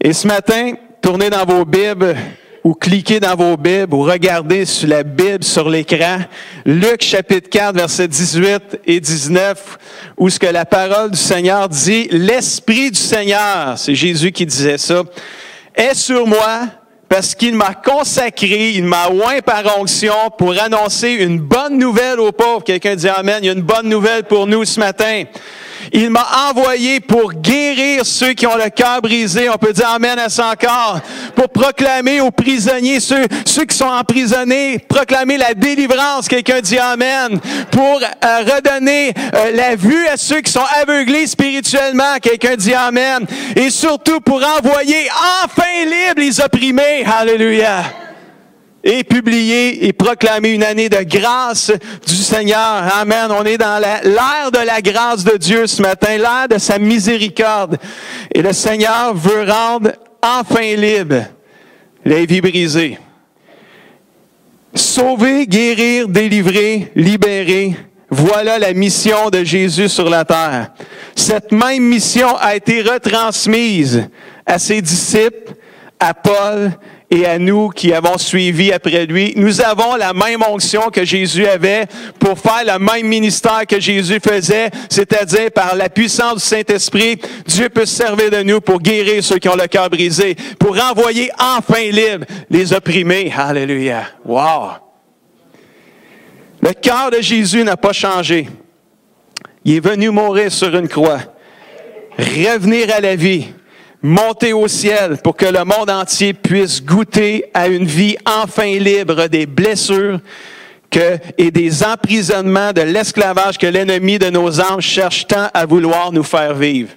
Et ce matin, tournez dans vos Bibles ou cliquez dans vos Bibles ou regardez sur la Bible sur l'écran. Luc chapitre 4, versets 18 et 19, où ce que la parole du Seigneur dit, « L'Esprit du Seigneur », c'est Jésus qui disait ça, « est sur moi parce qu'il m'a consacré, il m'a oint par onction pour annoncer une bonne nouvelle aux pauvres. » Quelqu'un dit « Amen », il y a une bonne nouvelle pour nous ce matin. Il m'a envoyé pour guérir ceux qui ont le cœur brisé. On peut dire amen à ça encore. Pour proclamer aux prisonniers, ceux qui sont emprisonnés, proclamer la délivrance. Quelqu'un dit amen. Pour redonner la vue à ceux qui sont aveuglés spirituellement. Quelqu'un dit amen. Et surtout pour envoyer enfin libres les opprimés. Alléluia. Et publier et proclamer une année de grâce du Seigneur. Amen. On est dans l'ère de la grâce de Dieu ce matin, l'ère de sa miséricorde. Et le Seigneur veut rendre enfin libre les vies brisées. Sauver, guérir, délivrer, libérer. Voilà la mission de Jésus sur la terre. Cette même mission a été retransmise à ses disciples, à Paul et à nous qui avons suivi après lui. Nous avons la même onction que Jésus avait pour faire le même ministère que Jésus faisait, c'est-à-dire par la puissance du Saint-Esprit, Dieu peut se servir de nous pour guérir ceux qui ont le cœur brisé, pour renvoyer enfin libres les opprimés. Alléluia. Wow! Le cœur de Jésus n'a pas changé. Il est venu mourir sur une croix, revenir à la vie, monter au ciel pour que le monde entier puisse goûter à une vie enfin libre des blessures et des emprisonnements de l'esclavage que l'ennemi de nos âmes cherche tant à vouloir nous faire vivre.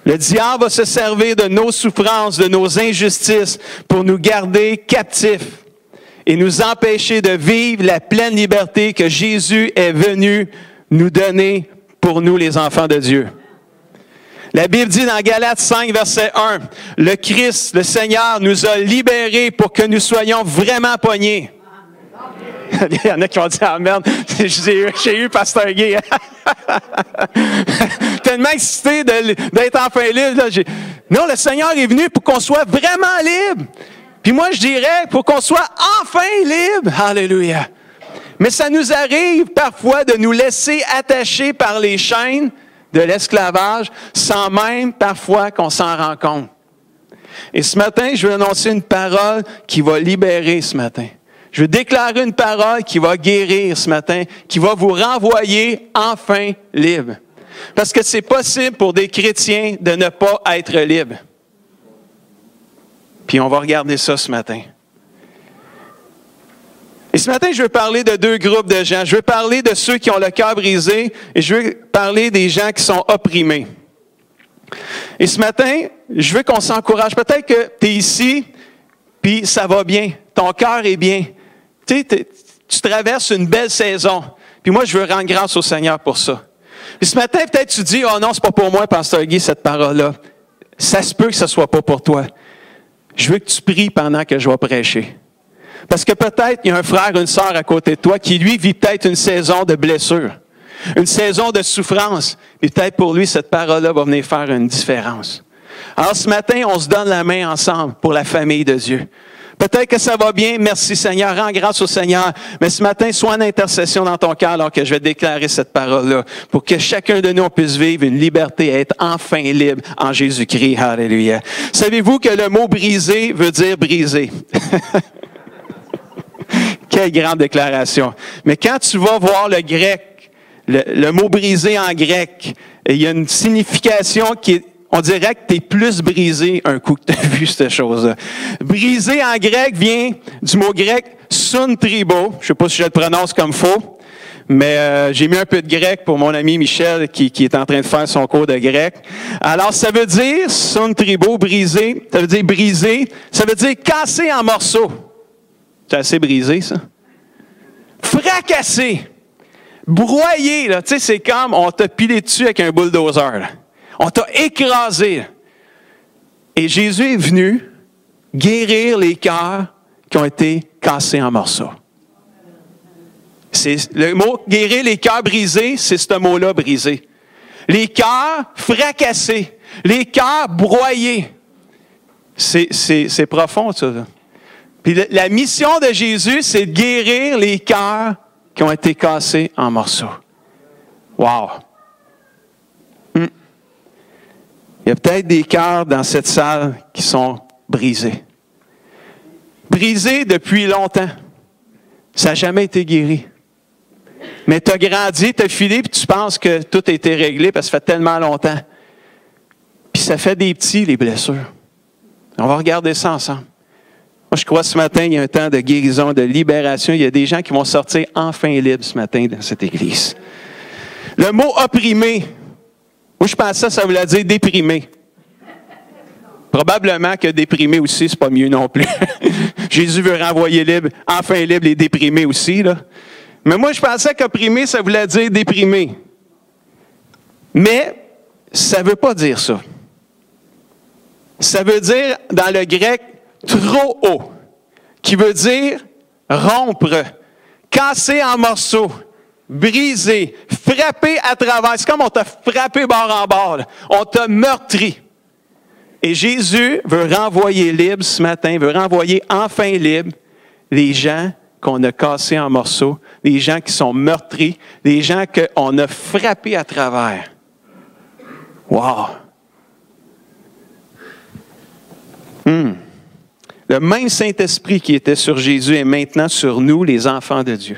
Le diable va se servir de nos souffrances, de nos injustices pour nous garder captifs et nous empêcher de vivre la pleine liberté que Jésus est venu nous donner pour nous, les enfants de Dieu. La Bible dit dans Galates 5, verset 1, « Le Christ, le Seigneur, nous a libérés pour que nous soyons vraiment pognés. » Il y en a qui vont dire « Amen ». J'ai eu Pasteur Guy. Tellement excité d'être enfin libre. Là, non, le Seigneur est venu pour qu'on soit vraiment libre. Puis moi, je dirais pour qu'on soit enfin libre. Alléluia. Mais ça nous arrive parfois de nous laisser attacher par les chaînes de l'esclavage, sans même parfois qu'on s'en rend compte. Et ce matin, je veux annoncer une parole qui va libérer ce matin. Je veux déclarer une parole qui va guérir ce matin, qui va vous renvoyer enfin libre. Parce que c'est possible pour des chrétiens de ne pas être libres. Puis on va regarder ça ce matin. Et ce matin, je veux parler de deux groupes de gens. Je veux parler de ceux qui ont le cœur brisé et je veux parler des gens qui sont opprimés. Et ce matin, je veux qu'on s'encourage. Peut-être que tu es ici, puis ça va bien. Ton cœur est bien. Tu traverses une belle saison. Puis moi, je veux rendre grâce au Seigneur pour ça. Puis ce matin, peut-être tu dis, « Oh non, c'est pas pour moi, Pasteur Guy, cette parole-là. » Ça se peut que ce soit pas pour toi. Je veux que tu pries pendant que je vais prêcher. Parce que peut-être il y a un frère, une sœur à côté de toi qui, lui, vit peut-être une saison de blessure, une saison de souffrance. Et peut-être pour lui, cette parole-là va venir faire une différence. Alors ce matin, on se donne la main ensemble pour la famille de Dieu. Peut-être que ça va bien, merci Seigneur, rends grâce au Seigneur. Mais ce matin, sois en intercession dans ton cœur alors que je vais déclarer cette parole-là pour que chacun de nous puisse vivre une liberté et être enfin libre en Jésus-Christ. Alléluia. Savez-vous que le mot « briser » veut dire « briser ». Quelle grande déclaration. Mais quand tu vas voir le grec, le mot brisé en grec, il y a une signification qui est, on dirait que tu es plus brisé un coup que tu as vu cette chose-là. Brisé en grec vient du mot grec suntribo. Je ne sais pas si je le prononce comme faux, mais j'ai mis un peu de grec pour mon ami Michel qui est en train de faire son cours de grec. Alors, ça veut dire suntribo, brisé, ça veut dire brisé, ça veut dire casser en morceaux. C'est assez brisé, ça. Fracassé. Broyé, là. Tu sais, c'est comme on t'a pilé dessus avec un bulldozer, là. On t'a écrasé. Là. Et Jésus est venu guérir les cœurs qui ont été cassés en morceaux. C'est le mot guérir les cœurs brisés, c'est ce mot-là, brisé. Les cœurs fracassés, les cœurs broyés. C'est profond, ça. Là. Puis la mission de Jésus, c'est de guérir les cœurs qui ont été cassés en morceaux. Wow! Il y a peut-être des cœurs dans cette salle qui sont brisés. Brisés depuis longtemps. Ça n'a jamais été guéri. Mais tu as grandi, tu as filé, puis tu penses que tout a été réglé parce que ça fait tellement longtemps. Puis ça fait des petits, les blessures. On va regarder ça ensemble. Moi, je crois ce matin, il y a un temps de guérison, de libération. Il y a des gens qui vont sortir enfin libres ce matin dans cette église. Le mot opprimé, moi je pensais que ça voulait dire déprimé. Probablement que déprimé aussi, c'est pas mieux non plus. Jésus veut renvoyer libre, enfin libre les déprimés aussi, là. Mais moi, je pensais qu'opprimé, ça voulait dire déprimé. Mais ça ne veut pas dire ça. Ça veut dire, dans le grec, trop haut, qui veut dire rompre, casser en morceaux, briser, frapper à travers. C'est comme on t'a frappé bord en bord, là. On t'a meurtri. Et Jésus veut renvoyer libre ce matin, veut renvoyer enfin libre les gens qu'on a cassés en morceaux, les gens qui sont meurtris, les gens qu'on a frappés à travers. Wow! Le même Saint-Esprit qui était sur Jésus est maintenant sur nous, les enfants de Dieu.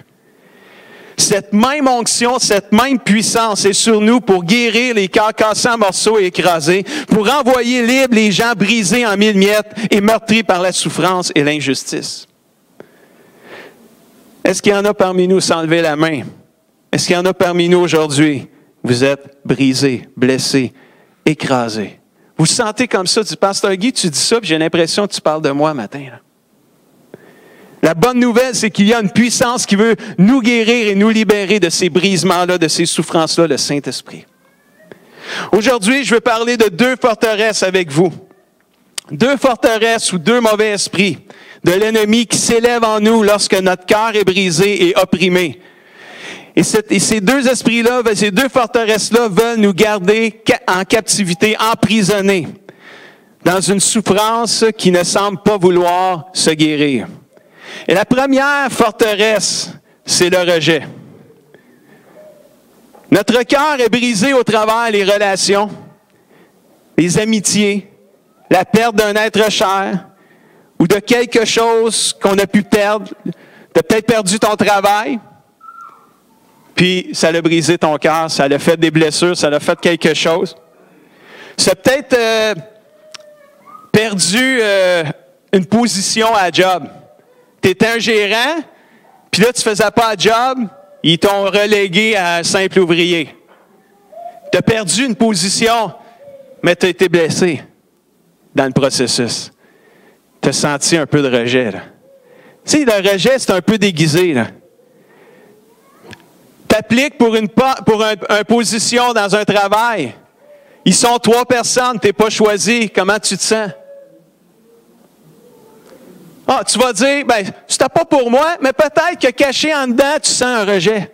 Cette même onction, cette même puissance est sur nous pour guérir les cœurs cassés en morceaux et écrasés, pour envoyer libres les gens brisés en mille miettes et meurtris par la souffrance et l'injustice. Est-ce qu'il y en a parmi nous sans lever la main? Est-ce qu'il y en a parmi nous aujourd'hui? Vous êtes brisés, blessés, écrasés. Vous vous sentez comme ça? Tu dis, Pasteur Guy, tu dis ça, puis j'ai l'impression que tu parles de moi matin. Là. La bonne nouvelle, c'est qu'il y a une puissance qui veut nous guérir et nous libérer de ces brisements-là, de ces souffrances-là, le Saint-Esprit. Aujourd'hui, je veux parler de 2 forteresses avec vous. 2 forteresses ou 2 mauvais esprits de l'ennemi qui s'élèvent en nous lorsque notre cœur est brisé et opprimé. Et ces 2 esprits-là, ces 2 forteresses-là veulent nous garder en captivité, emprisonnés, dans une souffrance qui ne semble pas vouloir se guérir. Et la première forteresse, c'est le rejet. Notre cœur est brisé au travers des relations, les amitiés, la perte d'un être cher ou de quelque chose qu'on a pu perdre. Tu as peut-être perdu ton travail, puis ça l'a brisé ton cœur, ça l'a fait des blessures, ça l'a fait quelque chose. Tu as peut-être perdu une position à job. Tu étais un gérant, puis là, tu ne faisais pas un job, ils t'ont relégué à un simple ouvrier. Tu as perdu une position, mais tu as été blessé dans le processus. Tu as senti un peu de rejet. Là. Tu sais, le rejet, c'est un peu déguisé. Tu appliques pour une position dans un travail. Ils sont 3 personnes, tu n'es pas choisi. Comment tu te sens? Ah, tu vas dire, ben, c'était pas pour moi, mais peut-être que caché en dedans, tu sens un rejet.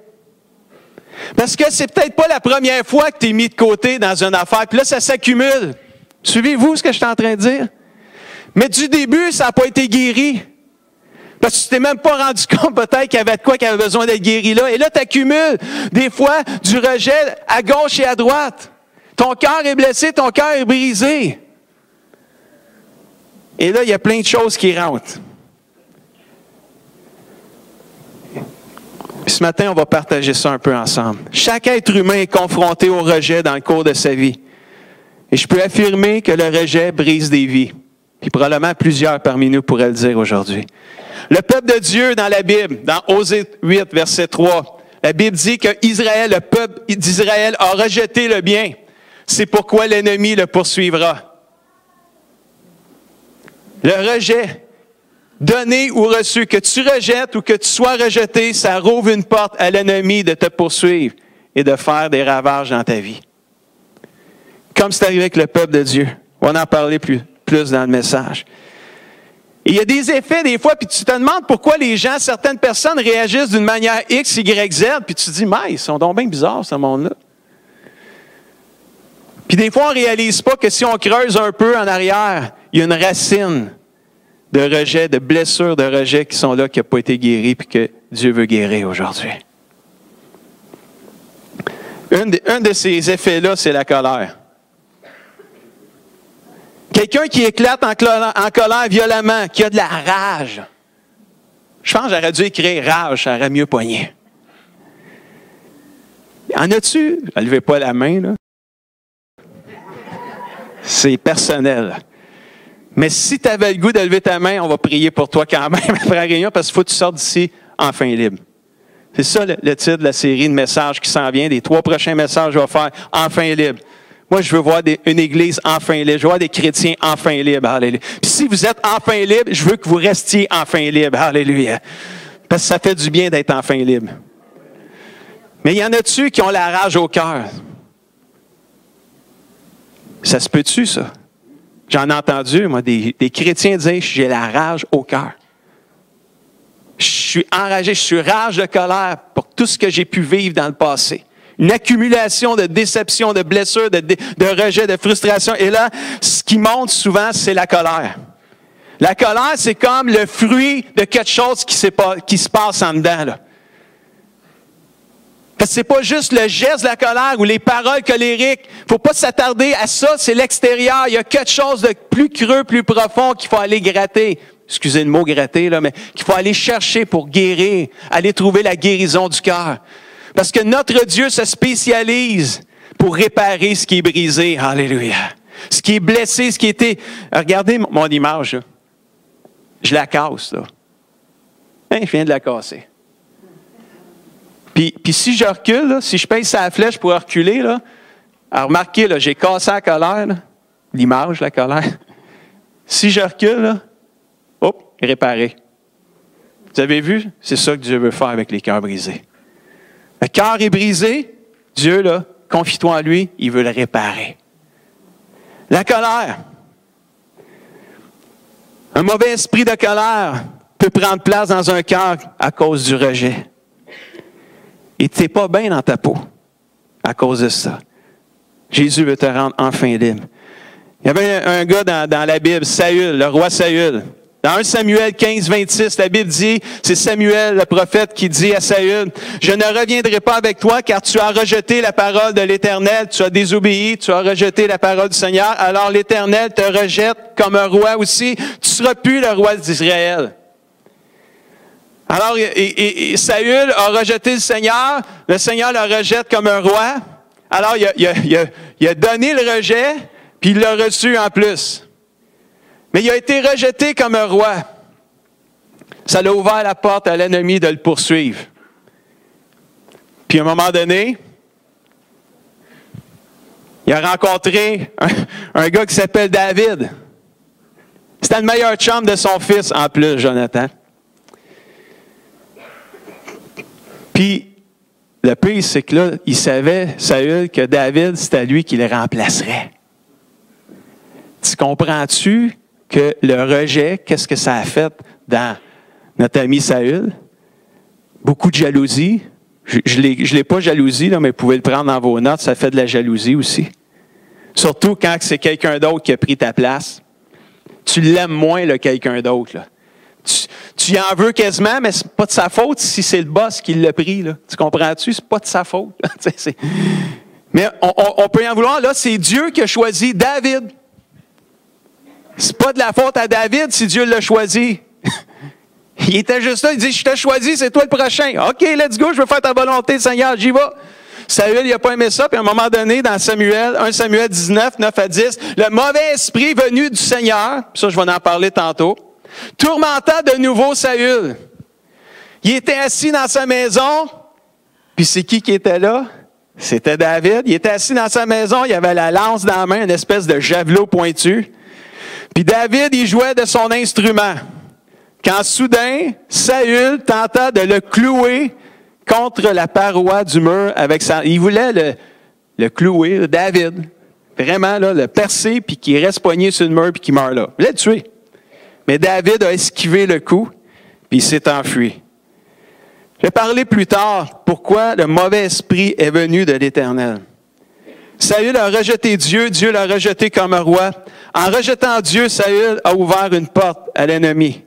Parce que c'est peut-être pas la première fois que tu es mis de côté dans une affaire, puis là, ça s'accumule. Suivez-vous ce que je suis en train de dire? Mais du début, ça n'a pas été guéri. Parce que tu t'es même pas rendu compte peut-être qu'il y avait de quoi qui avait besoin d'être guéri là. Et là, tu accumules des fois du rejet à gauche et à droite. Ton cœur est blessé, ton cœur est brisé. Et là, il y a plein de choses qui rentrent. Ce matin, on va partager ça un peu ensemble. Chaque être humain est confronté au rejet dans le cours de sa vie. Et je peux affirmer que le rejet brise des vies. Puis probablement plusieurs parmi nous pourraient le dire aujourd'hui. Le peuple de Dieu dans la Bible, dans Osée 8, verset 3, la Bible dit que Israël, le peuple d'Israël a rejeté le bien. C'est pourquoi l'ennemi le poursuivra. Le rejet, donné ou reçu, que tu rejettes ou que tu sois rejeté, ça rouvre une porte à l'ennemi de te poursuivre et de faire des ravages dans ta vie. Comme c'est arrivé avec le peuple de Dieu. On va en parler plus dans le message. Et il y a des effets des fois, puis tu te demandes pourquoi les gens, certaines personnes réagissent d'une manière X, Y, Z, puis tu te dis, mais ils sont donc bien bizarres, ce monde-là. Puis des fois, on ne réalise pas que si on creuse un peu en arrière, il y a une racine de rejet, de blessures de rejet qui sont là, qui n'ont pas été guéries, puis que Dieu veut guérir aujourd'hui. Un de ces effets-là, c'est la colère. Quelqu'un qui éclate en colère violemment, qui a de la rage. Je pense que j'aurais dû écrire rage, ça aurait mieux poigné. En as-tu? Ne levez pas la main, là. C'est personnel. Mais si tu avais le goût de lever ta main, on va prier pour toi quand même après la réunion, parce qu'il faut que tu sortes d'ici enfin libre. C'est ça le titre de la série de messages qui s'en vient. Des 3 prochains messages, je vais faire enfin libre. Moi, je veux voir une église enfin libre. Je veux voir des chrétiens enfin libres. Alléluia. Puis si vous êtes enfin libre, je veux que vous restiez enfin libre. Alléluia. Parce que ça fait du bien d'être enfin libre. Mais il y en a-tu qui ont la rage au cœur? Ça se peut-tu, ça? J'en ai entendu, moi, des chrétiens dire « j'ai la rage au cœur ». Je suis enragé, je suis rage de colère pour tout ce que j'ai pu vivre dans le passé. Une accumulation de déceptions, de blessures, de rejets, de frustrations. Et là, ce qui monte souvent, c'est la colère. La colère, c'est comme le fruit de quelque chose qui se passe en dedans, là. Parce que c'est pas juste le geste de la colère ou les paroles colériques. Il ne faut pas s'attarder à ça, c'est l'extérieur. Il y a quelque chose de plus creux, plus profond qu'il faut aller gratter. Excusez le mot gratter, là, mais qu'il faut aller chercher pour guérir, aller trouver la guérison du cœur. Parce que notre Dieu se spécialise pour réparer ce qui est brisé. Alléluia. Ce qui est blessé, ce qui était... Regardez mon image, là. Je la casse, là. Hein, je viens de la casser. Puis si je recule, là, si je pèse sa flèche pour reculer, là, alors remarquez, là, j'ai cassé la colère, là, l'image, la colère. Si je recule, là, hop, réparé. Vous avez vu? C'est ça que Dieu veut faire avec les cœurs brisés. Le cœur est brisé, Dieu, là, confie-toi en lui, il veut le réparer. La colère. Un mauvais esprit de colère peut prendre place dans un cœur à cause du rejet. Et tu n'es pas bien dans ta peau à cause de ça. Jésus veut te rendre enfin libre. Il y avait un gars dans la Bible, Saül, le roi Saül. Dans 1 Samuel 15, 26, la Bible dit, c'est Samuel, le prophète, qui dit à Saül, « Je ne reviendrai pas avec toi, car tu as rejeté la parole de l'Éternel, tu as désobéi, tu as rejeté la parole du Seigneur, alors l'Éternel te rejette comme un roi aussi, tu ne seras plus le roi d'Israël. » Alors, Saül a rejeté le Seigneur le rejette comme un roi. Alors, il a donné le rejet, puis il l'a reçu en plus. Mais il a été rejeté comme un roi. Ça l'a ouvert la porte à l'ennemi de le poursuivre. Puis à un moment donné, il a rencontré un gars qui s'appelle David. C'était le meilleur chum de son fils en plus, Jonathan. Puis, le pire, c'est que là, il savait, Saül, que David, c'était lui qui le remplacerait. Tu comprends-tu que le rejet, qu'est-ce que ça a fait dans notre ami Saül? Beaucoup de jalousie. Je l'ai pas jalousie, là, mais vous pouvez le prendre dans vos notes, ça fait de la jalousie aussi. Surtout quand c'est quelqu'un d'autre qui a pris ta place. Tu l'aimes moins, le quelqu'un d'autre, là. Tu y en veux quasiment, mais c'est pas de sa faute si c'est le boss qui l'a pris. Là. Tu comprends-tu? C'est pas de sa faute. Mais on peut y en vouloir. Là, c'est Dieu qui a choisi David. C'est pas de la faute à David si Dieu l'a choisi. Il était juste là, il dit, je t'ai choisi, c'est toi le prochain. OK, let's go, je veux faire ta volonté, Seigneur, j'y vais. Saül, il n'a pas aimé ça, puis à un moment donné, dans 1 Samuel 19, 9 à 10, le mauvais esprit venu du Seigneur, ça je vais en parler tantôt, tourmenta de nouveau Saül. Il était assis dans sa maison, puis c'est qui était là? C'était David. Il était assis dans sa maison, il avait la lance dans la main, une espèce de javelot pointu. Puis David, il jouait de son instrument. Quand soudain, Saül tenta de le clouer contre la paroi du mur avec sa... Il voulait le clouer, David. Vraiment, là, le percer, puis qu'il reste poigné sur le mur, puis qu'il meurt là. Il voulait le tuer. Mais David a esquivé le coup, puis il s'est enfui. Je vais parler plus tard pourquoi le mauvais esprit est venu de l'Éternel. Saül a rejeté Dieu, Dieu l'a rejeté comme roi. En rejetant Dieu, Saül a ouvert une porte à l'ennemi.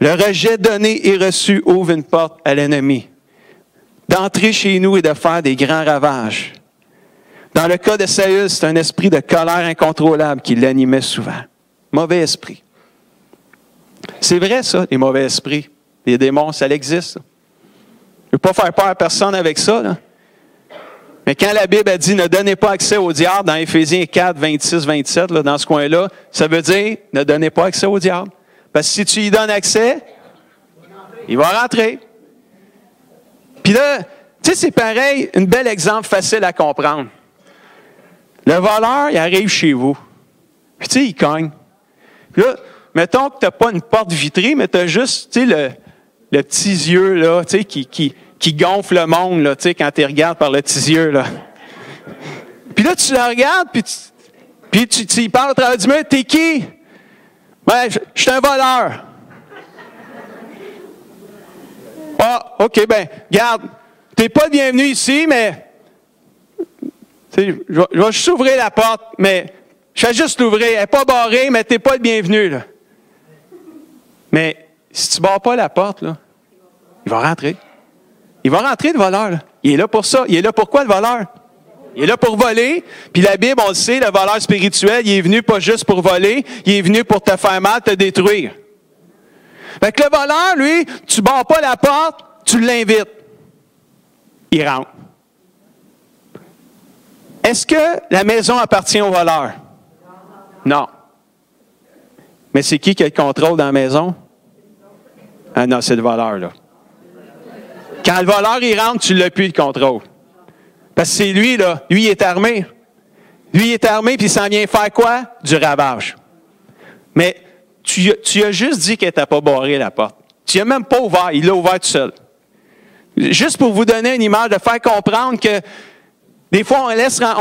Le rejet donné et reçu ouvre une porte à l'ennemi. D'entrer chez nous et de faire des grands ravages. Dans le cas de Saül, c'est un esprit de colère incontrôlable qui l'animait souvent. Mauvais esprit. C'est vrai ça, les mauvais esprits. Les démons, ça existe. Je ne veux pas faire peur à personne avec ça, là. Mais quand la Bible a dit « ne donnez pas accès au diable » dans Éphésiens 4, 26, 27, là, dans ce coin-là, ça veut dire « ne donnez pas accès au diable ». Parce que si tu lui donnes accès, il va rentrer. Puis là, tu sais, c'est pareil, un bel exemple facile à comprendre. Le voleur, il arrive chez vous. Puis tu sais, il cogne. Puis là, mettons que tu n'as pas une porte vitrée, mais tu as juste, tu sais, le petit yeux, là, tu sais, qui gonfle le monde, là, tu sais, quand tu regardes par le petit yeux, là. Puis là, tu le regardes, puis tu y parles au travers du mur. « T'es qui? » « Ben, je suis un voleur. » « Ah, OK, ben, regarde, t'es pas le bienvenu ici, mais je vais juste ouvrir la porte, mais je vais juste l'ouvrir. Elle n'est pas barrée, mais t'es pas le bienvenu, là. » Mais si tu ne barres pas la porte, là, il va rentrer. Il va rentrer, le voleur, là. Il est là pour ça. Il est là pour quoi, le voleur? Il est là pour voler. Puis la Bible, on le sait, le voleur spirituel, il est venu pas juste pour voler, il est venu pour te faire mal, te détruire. Fait que le voleur, lui, tu ne barres pas la porte, tu l'invites. Il rentre. Est-ce que la maison appartient au voleur? Non. Mais c'est qui a le contrôle dans la maison? Ah non, c'est le voleur, là. Quand le voleur, il rentre, tu ne l'as plus, le contrôle. Parce que c'est lui, là. Lui, il est armé. Lui, il est armé, puis il s'en vient faire quoi? Du ravage. Mais tu as juste dit qu'il n'était pas barré, la porte. Tu n'as même pas ouvert. Il l'a ouvert tout seul. Juste pour vous donner une image, de faire comprendre que des fois,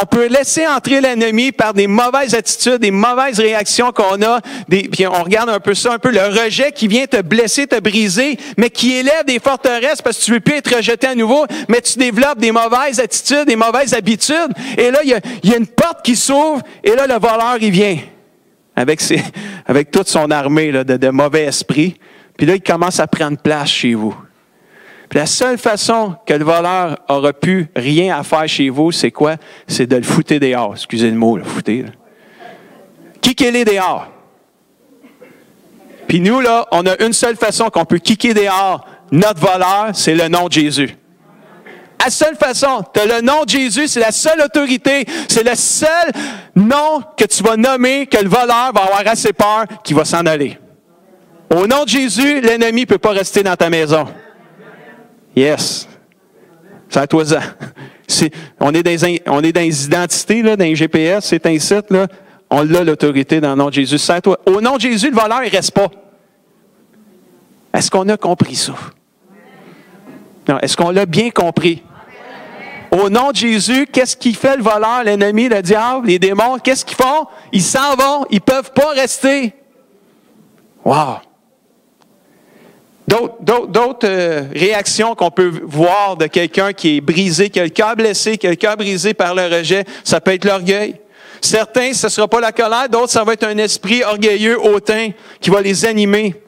on peut laisser entrer l'ennemi par des mauvaises attitudes, des mauvaises réactions qu'on a. Puis on regarde un peu ça, un peu le rejet qui vient te blesser, te briser, mais qui élève des forteresses parce que tu ne veux plus être rejeté à nouveau, mais tu développes des mauvaises attitudes, des mauvaises habitudes. Et là, il y a une porte qui s'ouvre, et là, le voleur, il vient avec toute son armée là, de mauvais esprits. Puis là, il commence à prendre place chez vous. Puis la seule façon que le voleur aura pu rien à faire chez vous, c'est quoi? C'est de le fouter dehors. Excusez le mot, le fouter. Kicker-les dehors. Puis nous, là, on a une seule façon qu'on peut kicker dehors notre voleur, c'est le nom de Jésus. La seule façon, tu as le nom de Jésus, c'est la seule autorité, c'est le seul nom que tu vas nommer, que le voleur va avoir assez peur qu'il va s'en aller. Au nom de Jésus, l'ennemi ne peut pas rester dans ta maison. Yes. C'est à toi ça. On est dans les identités, là, dans les GPS, c'est un site, là. On a l'autorité dans le nom de Jésus. C'est à toi. Au nom de Jésus, le voleur, il ne reste pas. Est-ce qu'on a compris ça? Non, est-ce qu'on l'a bien compris? Au nom de Jésus, qu'est-ce qu'il fait le voleur, l'ennemi, le diable, les démons? Qu'est-ce qu'ils font? Ils s'en vont. Ils ne peuvent pas rester. Wow! D'autres réactions qu'on peut voir de quelqu'un qui est brisé, qui a le cœur blessé, qui a le cœur brisé par le rejet, ça peut être l'orgueil. Certains, ce ne sera pas la colère, d'autres, ça va être un esprit orgueilleux, hautain, qui va les animer.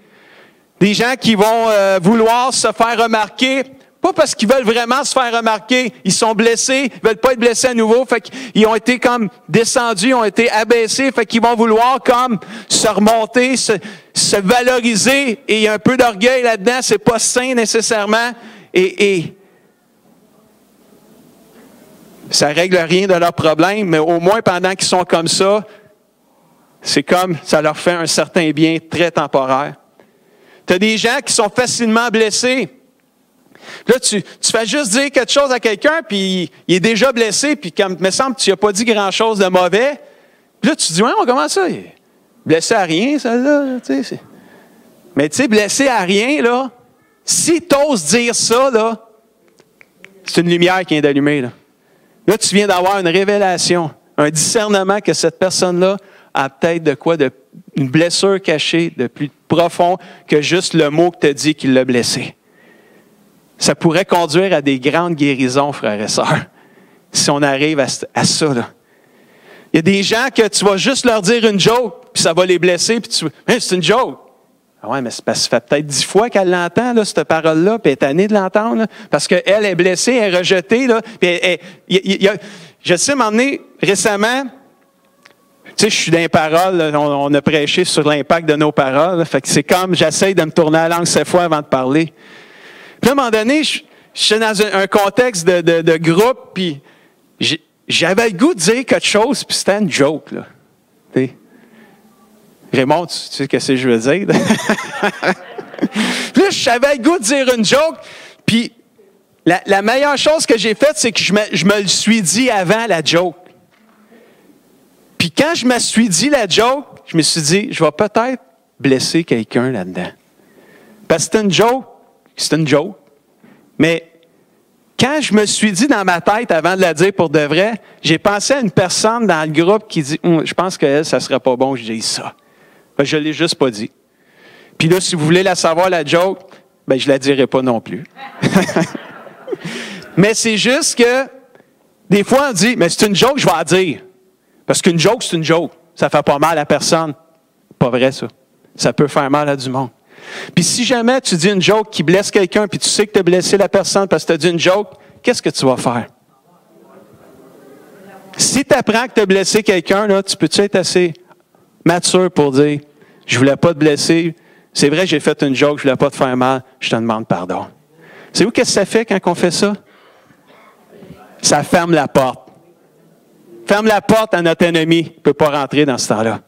Des gens qui vont vouloir se faire remarquer, pas parce qu'ils veulent vraiment se faire remarquer, ils sont blessés, ils ne veulent pas être blessés à nouveau, fait qu'ils ont été comme descendus, ont été abaissés, fait qu'ils vont vouloir comme se remonter, se valoriser, et il y a un peu d'orgueil là-dedans, c'est pas sain nécessairement, et ça règle rien de leurs problèmes, mais au moins pendant qu'ils sont comme ça, c'est comme ça leur fait un certain bien très temporaire. Tu as des gens qui sont facilement blessés. Là, tu fais juste dire quelque chose à quelqu'un, puis il est déjà blessé, puis comme il me semble que tu n'as pas dit grand-chose de mauvais. Puis là, tu te dis, ouais, comment ça? Il est blessé à rien, celle-là. Tu sais. Mais tu sais, blessé à rien, là, si tu oses dire ça, là, c'est une lumière qui vient d'allumer. Là, tu viens d'avoir une révélation, un discernement que cette personne-là a peut-être de quoi, une blessure cachée de plus profond que juste le mot que tu as dit qui l'a blessé. Ça pourrait conduire à des grandes guérisons, frères et sœurs. si on arrive à ça, là. Il y a des gens que tu vas juste leur dire une joke, puis ça va les blesser, puis tu hey, c'est une joke. Ah ouais, mais c'est parce que ça fait peut-être 10 fois qu'elle l'entend, là, cette parole-là, puis elle est tannée de l'entendre, là, parce qu'elle est blessée, elle est rejetée, là, puis je sais, m'emmener récemment, tu sais, je suis dans les paroles, là, on a prêché sur l'impact de nos paroles, là, fait que c'est comme, j'essaye de me tourner la langue 7 fois avant de parler. Puis à un moment donné, je suis dans un contexte de groupe, puis j'avais le goût de dire quelque chose, puis c'était une joke, là. T'sais. Raymond, tu sais ce que je veux dire? Puis là, j'avais le goût de dire une joke, puis la meilleure chose que j'ai faite, c'est que je me le suis dit avant la joke. Puis quand je me suis dit la joke, je me suis dit, je vais peut-être blesser quelqu'un là-dedans. Parce que c'est une joke. Mais quand je me suis dit dans ma tête, avant de la dire pour de vrai, j'ai pensé à une personne dans le groupe qui dit, je pense qu'elle, ça serait pas bon que je dise ça. Ben, je ne l'ai juste pas dit. Puis là, si vous voulez la savoir, la joke, ben, je ne la dirai pas non plus. Mais c'est juste que, des fois, on dit, mais c'est une joke, je vais la dire. Parce qu'une joke, c'est une joke. Ça ne fait pas mal à personne. Pas vrai, ça. Ça peut faire mal à du monde. Puis si jamais tu dis une joke qui blesse quelqu'un, puis tu sais que tu as blessé la personne parce que tu as dit une joke, qu'est-ce que tu vas faire? Si tu apprends que tu as blessé quelqu'un, là, tu peux-tu être assez mature pour dire, je ne voulais pas te blesser, c'est vrai, j'ai fait une joke, je ne voulais pas te faire mal, je te demande pardon. Savez-vous qu'est-ce que ça fait quand on fait ça? Ça ferme la porte. Ferme la porte à notre ennemi. Il ne peut pas rentrer dans ce temps-là.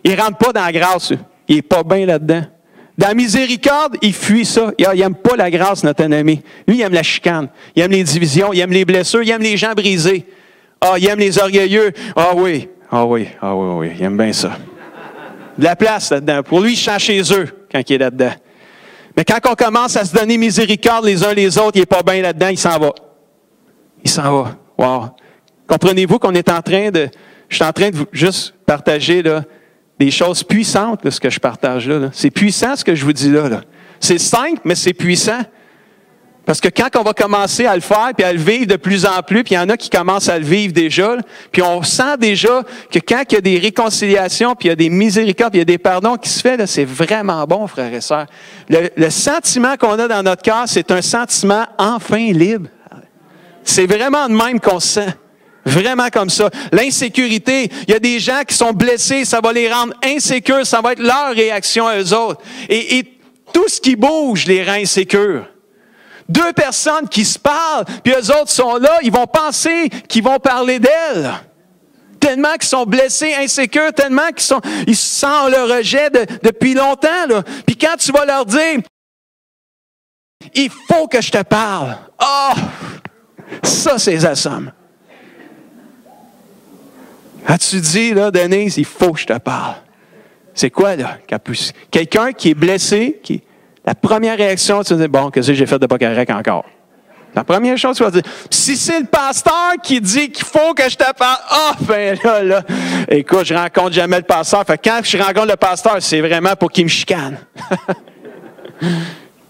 Il ne rentre pas dans la grâce. Il n'est pas bien là-dedans. Dans la miséricorde, il fuit ça. Il n'aime pas la grâce, notre ennemi. Lui, il aime la chicane. Il aime les divisions. Il aime les blessures. Il aime les gens brisés. Ah, il aime les orgueilleux. Ah oui. Ah oui. Ah oui, oui. Il aime bien ça. De la place là-dedans. Pour lui, il chante chez eux quand il est là-dedans. Mais quand on commence à se donner miséricorde les uns les autres, il n'est pas bien là-dedans, il s'en va. Il s'en va. Wow. Comprenez-vous qu'on est en train de... Je suis en train de vous juste partager là, des choses puissantes, là, ce que je partage là. C'est puissant ce que je vous dis là. C'est simple, mais c'est puissant. Parce que quand on va commencer à le faire, puis à le vivre de plus en plus, puis il y en a qui commencent à le vivre déjà, puis on sent déjà que quand il y a des réconciliations, puis il y a des miséricordes, puis il y a des pardons qui se font, c'est vraiment bon, frères et sœurs. Le sentiment qu'on a dans notre cœur, c'est un sentiment enfin libre. C'est vraiment de même qu'on se sent. Vraiment comme ça. L'insécurité, il y a des gens qui sont blessés, ça va les rendre insécures, ça va être leur réaction à eux autres. Et tout ce qui bouge les rend insécures. Deux personnes qui se parlent, puis eux autres sont là, ils vont penser qu'ils vont parler d'elles. Tellement qu'ils sont blessés, insécures, tellement ils sentent le rejet depuis longtemps. Là. Puis quand tu vas leur dire, il faut que je te parle. Ah! Oh, ça, c'est les assommes. As-tu dit, là, Denise, il faut que je te parle. C'est quoi, là? Quelqu'un qui est blessé, la première réaction, tu vas dire, bon, qu'est-ce que j'ai fait de pas correct encore? La première chose, tu vas dire, si c'est le pasteur qui dit qu'il faut que je te parle, ben là, écoute, je rencontre jamais le pasteur. Fait que quand je rencontre le pasteur, c'est vraiment pour qu'il me chicane.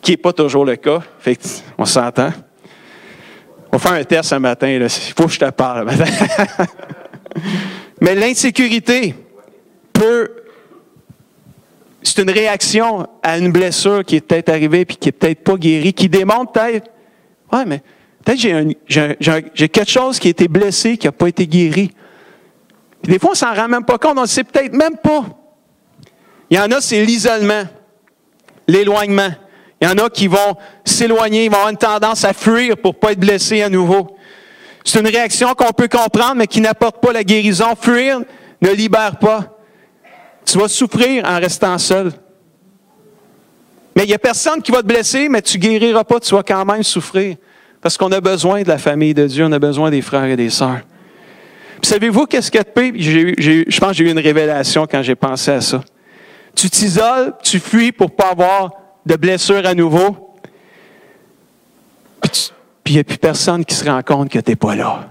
Qui n'est pas toujours le cas. Fait que, on s'entend. On va faire un test ce matin, là. Il faut que je te parle. Mais l'insécurité c'est une réaction à une blessure qui est peut-être arrivée puis qui n'est peut-être pas guérie, qui démontre peut-être, ouais, mais peut-être j'ai quelque chose qui a été blessé, qui n'a pas été guéri. Puis des fois, on ne s'en rend même pas compte, on ne sait peut-être même pas. Il y en a, c'est l'isolement, l'éloignement. Il y en a qui vont s'éloigner, ils vont avoir une tendance à fuir pour ne pas être blessés à nouveau. C'est une réaction qu'on peut comprendre, mais qui n'apporte pas la guérison. Fuir ne libère pas. Tu vas souffrir en restant seul. Mais il n'y a personne qui va te blesser, mais tu ne guériras pas, tu vas quand même souffrir. Parce qu'on a besoin de la famille de Dieu, on a besoin des frères et des sœurs. Puis savez-vous qu'est-ce qu'il y a de pire? Je pense que j'ai eu une révélation quand j'ai pensé à ça. Tu t'isoles, tu fuis pour ne pas avoir de blessure à nouveau. Puis il n'y a plus personne qui se rend compte que tu n'es pas là.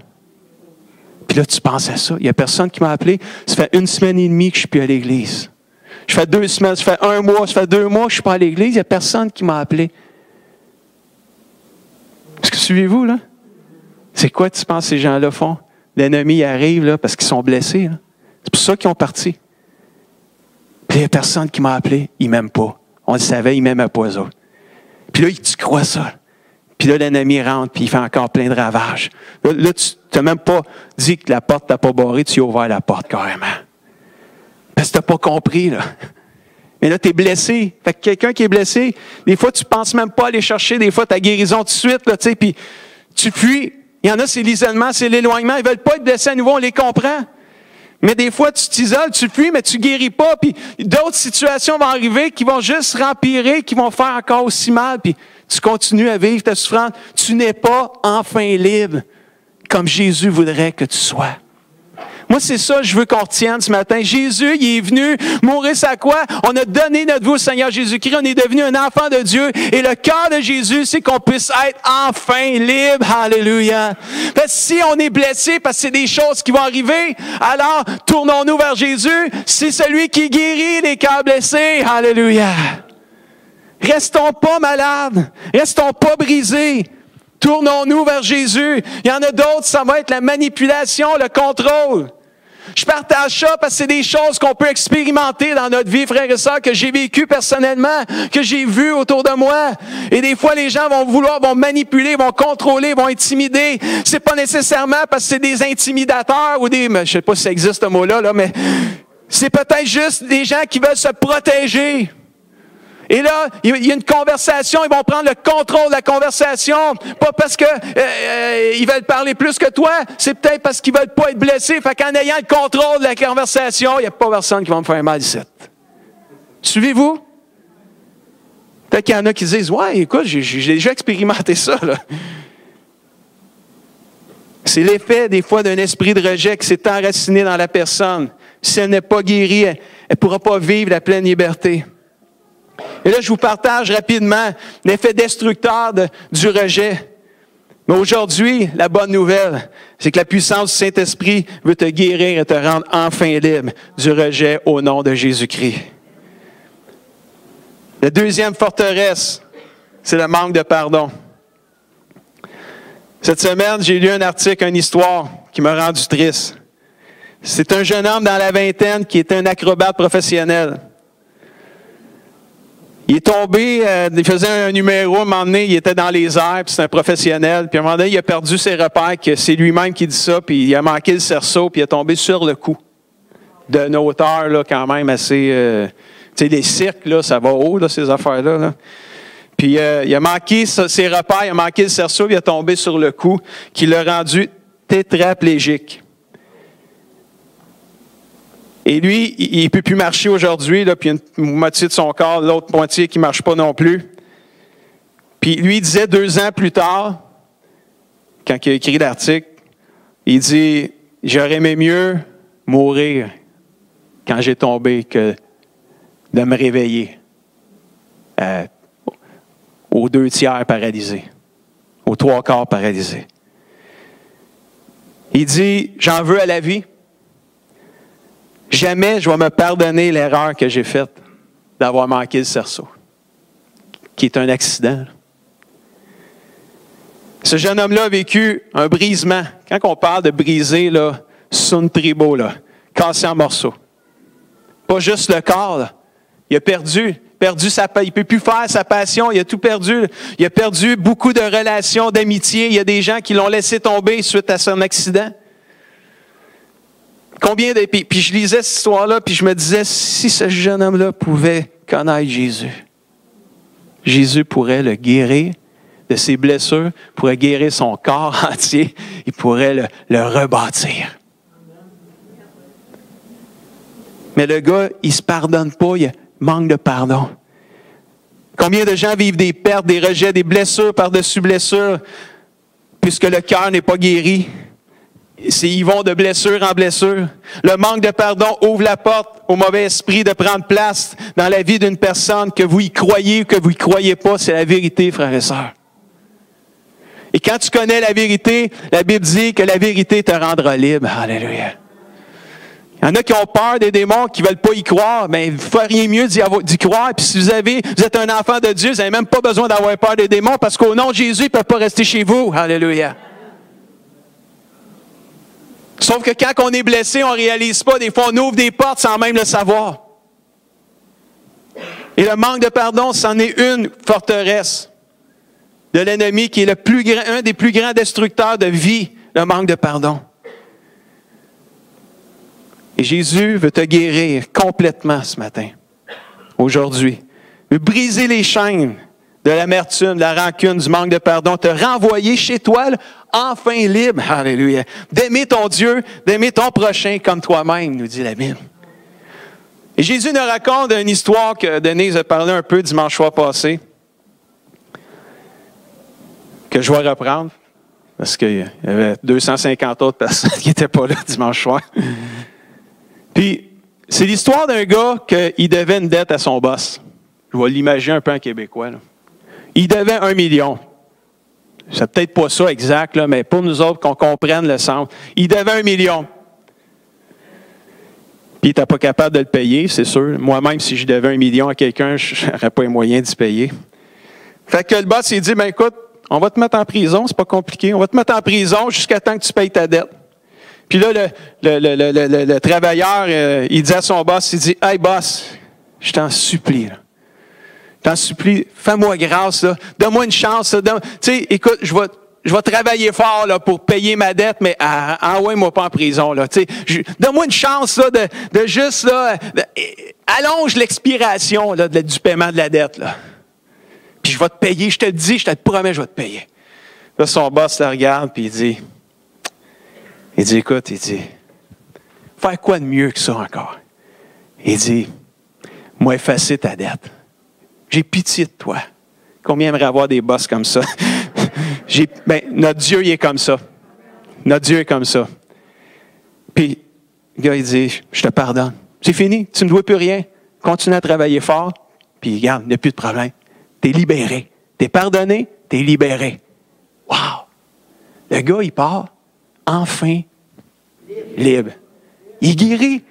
Puis là, tu penses à ça. Il n'y a personne qui m'a appelé. Ça fait 1 semaine et demie que je ne suis plus à l'église. Ça fait 2 semaines, ça fait 1 mois, ça fait 2 mois que je ne suis pas à l'église. Il n'y a personne qui m'a appelé. Est-ce que suivez-vous, là? C'est quoi tu penses que ces gens-là font? L'ennemi arrive là, parce qu'ils sont blessés. Là. C'est pour ça qu'ils ont parti. Puis il n'y a personne qui m'a appelé. Ils ne m'aiment pas. On le savait, ils ne m'aimaient pas eux autres. Puis là, tu crois ça. Puis là, l'ennemi rentre, puis il fait encore plein de ravages. Là tu n'as même pas dit que la porte t'a pas barrée, tu as ouvert la porte carrément. Parce que tu n'as pas compris, là. Mais là, tu es blessé. Fait que quelqu'un qui est blessé, des fois, tu ne penses même pas aller chercher, des fois, ta guérison tout de suite, là, tu sais, puis tu fuis. Il y en a, c'est l'isolement, c'est l'éloignement. Ils ne veulent pas être blessés à nouveau, on les comprend. Mais des fois, tu t'isoles, tu fuis, mais tu ne guéris pas. Puis d'autres situations vont arriver qui vont juste rempirer, qui vont faire encore aussi mal. Puis tu continues à vivre ta souffrance. Tu n'es pas enfin libre comme Jésus voudrait que tu sois. Moi, c'est ça que je veux qu'on retienne ce matin. Jésus, il est venu mourir sa croix. On a donné notre vie au Seigneur Jésus-Christ. On est devenu un enfant de Dieu. Et le cœur de Jésus, c'est qu'on puisse être enfin libre. Alléluia. Parce que si on est blessé, parce que c'est des choses qui vont arriver, alors tournons-nous vers Jésus. C'est celui qui guérit les cœurs blessés. Alléluia. Restons pas malades. Restons pas brisés. Tournons-nous vers Jésus. Il y en a d'autres, ça va être la manipulation, le contrôle. Je partage ça parce que c'est des choses qu'on peut expérimenter dans notre vie, frères et sœurs, que j'ai vécu personnellement, que j'ai vu autour de moi. Et des fois, les gens vont manipuler, vont contrôler, vont intimider. C'est pas nécessairement parce que c'est des intimidateurs ou des, je sais pas si ça existe ce mot-là, là, mais c'est peut-être juste des gens qui veulent se protéger. Et là, il y a une conversation, ils vont prendre le contrôle de la conversation, pas parce que ils veulent parler plus que toi, c'est peut-être parce qu'ils veulent pas être blessés. Fait qu'en ayant le contrôle de la conversation, il n'y a pas personne qui va me faire mal ici. Suivez-vous? Peut-être qu'il y en a qui disent, ouais, écoute, j'ai déjà expérimenté ça, là. C'est l'effet, des fois, d'un esprit de rejet qui s'est enraciné dans la personne. Si elle n'est pas guérie, elle ne pourra pas vivre la pleine liberté. Et là, je vous partage rapidement l'effet destructeur du rejet. Mais aujourd'hui, la bonne nouvelle, c'est que la puissance du Saint-Esprit veut te guérir et te rendre enfin libre du rejet au nom de Jésus-Christ. La deuxième forteresse, c'est le manque de pardon. Cette semaine, j'ai lu un article, une histoire qui m'a rendu triste. C'est un jeune homme dans la vingtaine qui était un acrobate professionnel. Il est tombé, il faisait un numéro, à un moment donné, il était dans les airs, puis c'est un professionnel, puis à un moment donné, il a perdu ses repères, que c'est lui-même qui dit ça, puis il a manqué le cerceau, puis il est tombé sur le cou. D'une hauteur, là, quand même assez... tu sais, les cirques, là, ça va haut, là, ces affaires-là, là. Puis il a manqué ses repères, il a manqué le cerceau, puis il est tombé sur le cou, qui l'a rendu tétraplégique. Et lui, il ne peut plus marcher aujourd'hui, là, puis il y a une moitié de son corps, l'autre moitié qui ne marche pas non plus. Puis lui, il disait 2 ans plus tard, quand il a écrit l'article, il dit « J'aurais aimé mieux mourir quand j'ai tombé que de me réveiller aux 2/3 paralysé, aux 3/4 paralysé. » Il dit « J'en veux à la vie. Jamais je vais me pardonner l'erreur que j'ai faite d'avoir manqué le cerceau, qui est un accident. » Ce jeune homme-là a vécu un brisement. Quand on parle de briser, là, sun tribo, là, cassé en morceaux. Pas juste le corps, là. Il a perdu sa passion. Il ne peut plus faire sa passion. Il a tout perdu. Il a perdu beaucoup de relations, d'amitié. Il y a des gens qui l'ont laissé tomber suite à son accident. Puis je lisais cette histoire-là, puis je me disais, si ce jeune homme-là pouvait connaître Jésus, Jésus pourrait le guérir de ses blessures, pourrait guérir son corps entier, il pourrait le rebâtir. Mais le gars, il ne se pardonne pas, il manque de pardon. Combien de gens vivent des pertes, des rejets, des blessures par-dessus blessures, puisque le cœur n'est pas guéri? Ils vont de blessure en blessure. Le manque de pardon ouvre la porte au mauvais esprit de prendre place dans la vie d'une personne, que vous y croyez ou que vous y croyez pas. C'est la vérité, frères et sœurs. Et quand tu connais la vérité, la Bible dit que la vérité te rendra libre. Alléluia. Il y en a qui ont peur des démons, qui ne veulent pas y croire. Mais vous feriez mieux d'y croire. Puis si vous êtes un enfant de Dieu, vous n'avez même pas besoin d'avoir peur des démons, parce qu'au nom de Jésus, ils ne peuvent pas rester chez vous. Alléluia. Sauf que quand on est blessé, on ne réalise pas. Des fois, on ouvre des portes sans même le savoir. Et le manque de pardon, c'en est une forteresse de l'ennemi qui est un des plus grands destructeurs de vie, le manque de pardon. Et Jésus veut te guérir complètement ce matin, aujourd'hui. Il veut briser les chaînes de l'amertume, de la rancune, du manque de pardon, te renvoyer chez toi, là, enfin libre, alléluia, d'aimer ton Dieu, d'aimer ton prochain comme toi-même, nous dit la Bible. Et Jésus nous raconte une histoire que Denise a parlé un peu dimanche soir passé, que je vais reprendre, parce qu'il y avait 250 autres personnes qui n'étaient pas là dimanche soir. Puis, c'est l'histoire d'un gars qui devait une dette à son boss. Je vais l'imaginer un peu en québécois, là. Il devait 1 million. C'est peut-être pas ça exact, là, mais pour nous autres, qu'on comprenne le sens. Il devait 1 million. Puis il n'était pas capable de le payer, c'est sûr. Moi-même, si je devais 1 million à quelqu'un, je n'aurais pas les moyens d'y payer. Fait que le boss, il dit, ben écoute, on va te mettre en prison, c'est pas compliqué. On va te mettre en prison jusqu'à temps que tu payes ta dette. Puis là, le travailleur, il dit à son boss, il dit, hey boss, je t'en supplie, là. Je t'en supplie, fais-moi grâce, là. Donne-moi une chance. Tu sais, écoute, je vais travailler fort là, pour payer ma dette, mais envoie-moi pas en prison. Là. Donne-moi une chance là, de juste là, allonge l'expiration là, du paiement de la dette. Là. Puis je vais te payer, je te le dis, je te le promets, je vais te payer. Là, son boss le regarde, puis il dit, écoute, faire quoi de mieux que ça encore? Il dit, moi, effacer ta dette. J'ai pitié de toi. Combien aimerait avoir des boss comme ça? Notre Dieu, il est comme ça. Notre Dieu est comme ça. Puis, le gars, il dit, je te pardonne. C'est fini, tu ne dois plus rien. Continue à travailler fort, puis regarde, il n'y a plus de problème. Tu es libéré. Tu es pardonné, tu es libéré. Wow! Le gars, il part, enfin, libre. Il est guéri,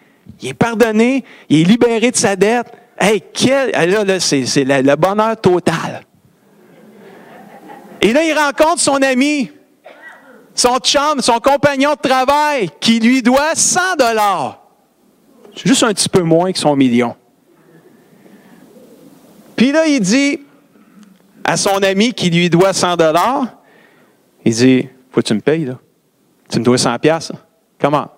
il est pardonné, il est libéré de sa dette. Hey, là, c'est le bonheur total. Et là, il rencontre son ami, son chum, son compagnon de travail, qui lui doit 100 $. C'est juste un petit peu moins que son million. Puis là, il dit à son ami qui lui doit 100 $, il dit, faut que tu me payes, là. Tu me dois 100 $. Comment?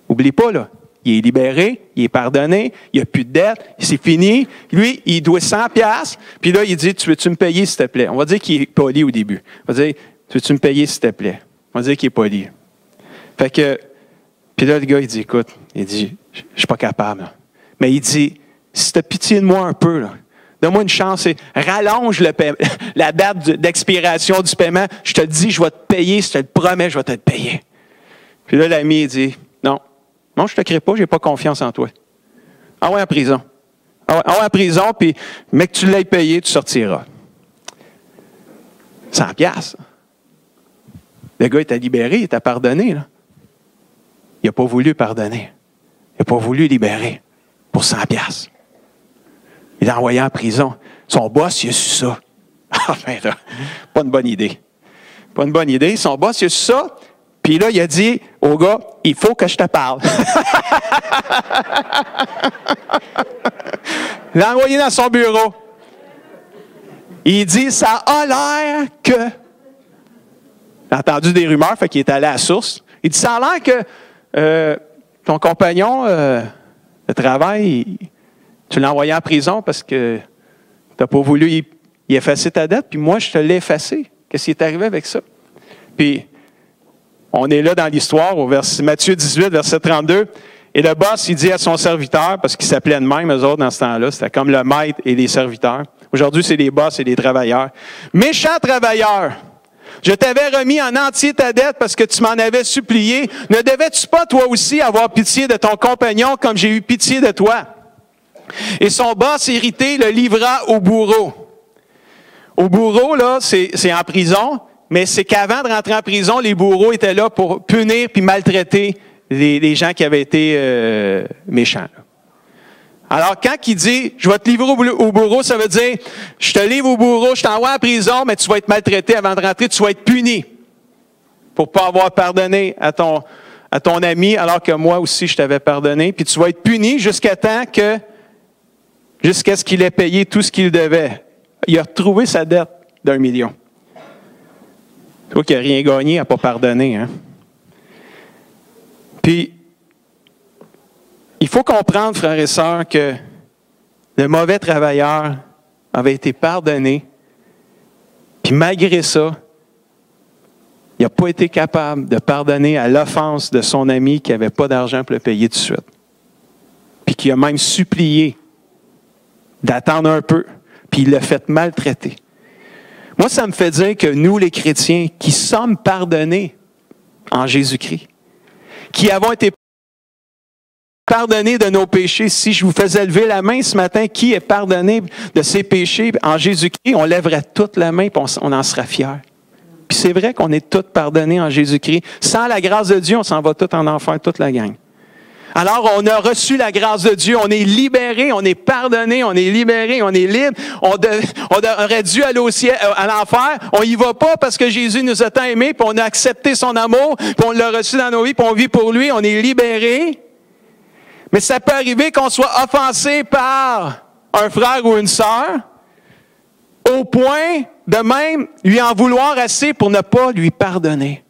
Oublie pas, là. Il est libéré, il est pardonné, il n'y a plus de dette, c'est fini. Lui, il doit 100 $. Puis là, il dit, tu veux-tu me payer, s'il te plaît? On va dire qu'il est poli au début. On va dire, tu veux-tu me payer, s'il te plaît? On va dire qu'il est poli. Fait que, puis là, le gars, il dit, écoute, il dit, je ne suis pas capable. Là. Mais il dit, si tu as pitié de moi un peu, là, donne-moi une chance et rallonge la date d'expiration du paiement. Je te dis, je vais te payer, si je te le promets, je vais te le payer. Puis là, l'ami, il dit, non, je ne te crée pas, je n'ai pas confiance en toi. Envoie en prison. Envoie en prison, puis, mais que tu l'aies payé, tu sortiras. 100 $. Le gars était libéré, il était pardonné. Là. Il n'a pas voulu pardonner. Il n'a pas voulu libérer pour 100 $. Il l'a envoyé en prison. Son boss, il a su ça. Ah, ben là, pas une bonne idée. Pas une bonne idée. Son boss, il a su ça. Puis là, il a dit au gars, il faut que je te parle. Il l'a envoyé dans son bureau. Il dit, ça a l'air que... Il a entendu des rumeurs, fait qu'il est allé à la source. Il dit, ça a l'air que ton compagnon de travail, tu l'as envoyé en prison parce que tu n'as pas voulu y effacer ta dette, puis moi, je te l'ai effacé. Qu'est-ce qui est arrivé avec ça? Puis... on est là dans l'histoire, au Matthieu 18, verset 32. Et le boss, il dit à son serviteur, parce qu'il s'appelait de même, eux autres, dans ce temps-là, c'était comme le maître et les serviteurs. Aujourd'hui, c'est les boss et les travailleurs. Méchant travailleur, je t'avais remis en entier ta dette parce que tu m'en avais supplié. Ne devais-tu pas, toi aussi, avoir pitié de ton compagnon comme j'ai eu pitié de toi? Et son boss, irrité, le livra au bourreau. Au bourreau, là, c'est en prison. Mais c'est qu'avant de rentrer en prison, les bourreaux étaient là pour punir puis maltraiter les gens qui avaient été méchants. Là. Alors, quand il dit « je vais te livrer au bourreau », ça veut dire « je te livre au bourreau, je t'envoie en prison, mais tu vas être maltraité avant de rentrer, tu vas être puni. » pour ne pas avoir pardonné à ton ami, alors que moi aussi je t'avais pardonné. Puis tu vas être puni jusqu'à ce qu'il ait payé tout ce qu'il devait. Il a retrouvé sa dette d'1 million. Toi qui n'as rien gagné à ne pas pardonner. Hein? Puis, il faut comprendre, frères et sœurs, que le mauvais travailleur avait été pardonné. Puis malgré ça, il n'a pas été capable de pardonner à l'offense de son ami qui n'avait pas d'argent pour le payer tout de suite. Puis qui a même supplié d'attendre un peu. Puis il l'a fait maltraiter. Moi, ça me fait dire que nous, les chrétiens, qui sommes pardonnés en Jésus-Christ, qui avons été pardonnés de nos péchés, si je vous faisais lever la main ce matin, qui est pardonné de ses péchés en Jésus-Christ, on lèverait toute la main et on en sera fiers. Puis c'est vrai qu'on est tous pardonnés en Jésus-Christ. Sans la grâce de Dieu, on s'en va tous en enfer, toute la gang. Alors, on a reçu la grâce de Dieu, on est libéré, on est pardonné, on est libéré, on est libre. On aurait dû aller au ciel, à l'enfer. On y va pas parce que Jésus nous a tant aimés, puis on a accepté son amour, puis on l'a reçu dans nos vies, puis on vit pour lui, on est libéré. Mais ça peut arriver qu'on soit offensé par un frère ou une sœur, au point de même lui en vouloir assez pour ne pas lui pardonner.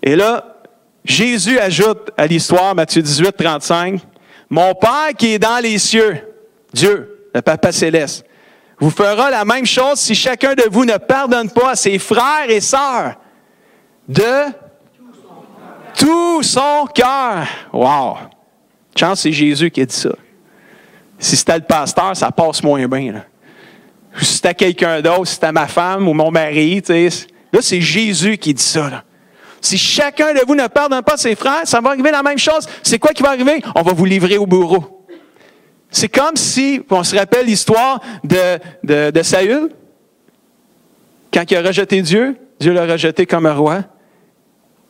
Et là, Jésus ajoute à l'histoire, Matthieu 18, 35, « Mon Père qui est dans les cieux, Dieu, le Papa céleste, vous fera la même chose si chacun de vous ne pardonne pas à ses frères et sœurs de tout son cœur. » Wow! Chance, c'est Jésus qui a dit ça. Si c'était le pasteur, ça passe moins bien. Là. Si c'était quelqu'un d'autre, si c'était ma femme ou mon mari, tu sais, là, c'est Jésus qui dit ça. Là. Si chacun de vous ne pardonne pas ses frères, ça va arriver la même chose. C'est quoi qui va arriver? On va vous livrer au bourreau. C'est comme si, on se rappelle l'histoire de Saül. Quand il a rejeté Dieu, Dieu l'a rejeté comme un roi.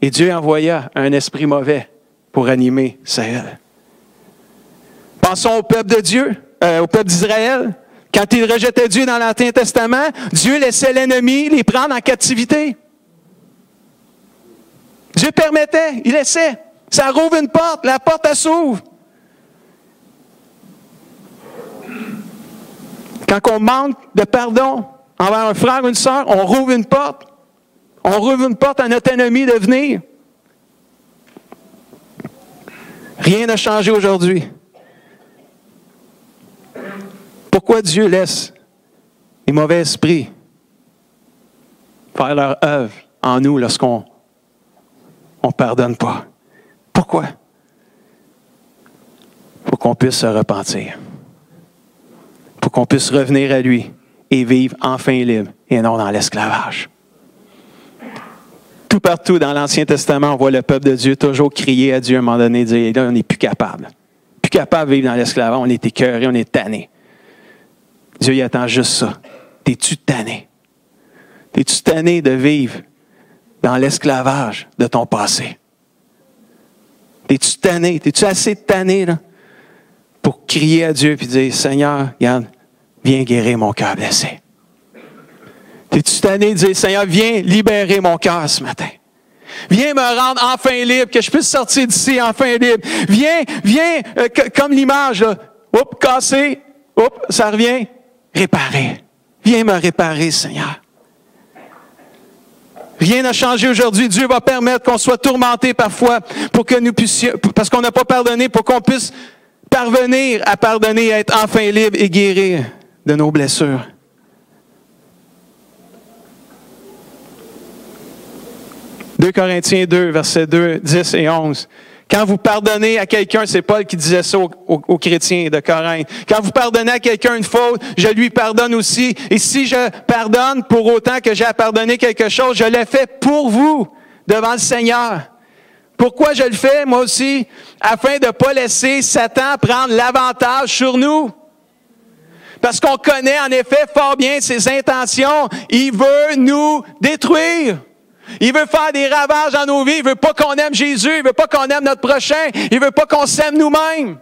Et Dieu envoya un esprit mauvais pour animer Saül. Pensons au peuple de Dieu, au peuple d'Israël. Quand ils rejetaient Dieu dans l'Ancien Testament, Dieu laissait l'ennemi les prendre en captivité. Dieu permettait, il laissait. Ça rouvre une porte, la porte elle s'ouvre. Quand on manque de pardon envers un frère ou une sœur, on rouvre une porte. On rouvre une porte à notre ennemi de venir. Rien n'a changé aujourd'hui. Pourquoi Dieu laisse les mauvais esprits faire leur œuvre en nous lorsqu'on ne pardonne pas? Pourquoi? Pour qu'on puisse se repentir. Pour qu'on puisse revenir à lui et vivre enfin libre et non dans l'esclavage. Tout partout dans l'Ancien Testament, on voit le peuple de Dieu toujours crier à Dieu à un moment donné, dire, là, on n'est plus capable. Plus capable de vivre dans l'esclavage, on est écœuré, on est tanné. Dieu, il attend juste ça. T'es-tu tanné? T'es-tu tanné de vivre dans l'esclavage de ton passé? T'es-tu tanné? T'es-tu assez tanné là, pour crier à Dieu et dire, Seigneur, regarde, viens guérir mon cœur blessé. T'es-tu tanné de dire, Seigneur, viens libérer mon cœur ce matin. Viens me rendre enfin libre, que je puisse sortir d'ici enfin libre. Viens, comme l'image, là. Oups, cassé. Oups, ça revient. Réparer. Viens me réparer, Seigneur. Rien n'a changé aujourd'hui. Dieu va permettre qu'on soit tourmenté parfois pour que nous puissions, parce qu'on n'a pas pardonné, pour qu'on puisse parvenir à pardonner, à être enfin libre et guérir de nos blessures. « 2 Corinthiens 2, versets 2, 10 et 11. Quand vous pardonnez à quelqu'un, c'est Paul qui disait ça aux chrétiens de Corinthe. Quand vous pardonnez à quelqu'un une faute, je lui pardonne aussi. Et si je pardonne pour autant que j'ai à pardonner quelque chose, je le fais pour vous, devant le Seigneur. Pourquoi je le fais, moi aussi? Afin de ne pas laisser Satan prendre l'avantage sur nous. Parce qu'on connaît en effet fort bien ses intentions. Il veut nous détruire. Il veut faire des ravages dans nos vies. Il veut pas qu'on aime Jésus. Il veut pas qu'on aime notre prochain. Il veut pas qu'on s'aime nous-mêmes.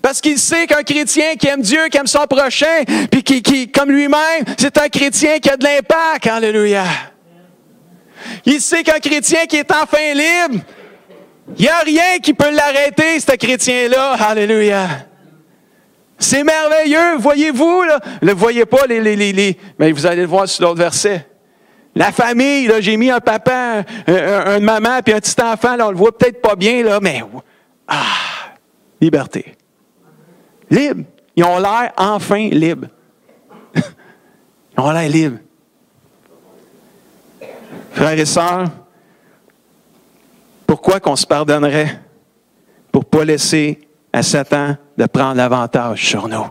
Parce qu'il sait qu'un chrétien qui aime Dieu, qui aime son prochain, puis qui comme lui-même, c'est un chrétien qui a de l'impact. Alléluia. Il sait qu'un chrétien qui est enfin libre, il n'y a rien qui peut l'arrêter, ce chrétien-là. Alléluia. C'est merveilleux, voyez-vous, là. Ne voyez pas mais vous allez le voir sur l'autre verset. La famille, là, j'ai mis un papa, une maman, puis un petit enfant, là, on le voit peut-être pas bien, là, mais liberté. Libre. Ils ont l'air enfin libres. Ils ont l'air libres. Frères et sœurs, pourquoi qu'on se pardonnerait? Pour ne pas laisser à Satan de prendre l'avantage sur nous.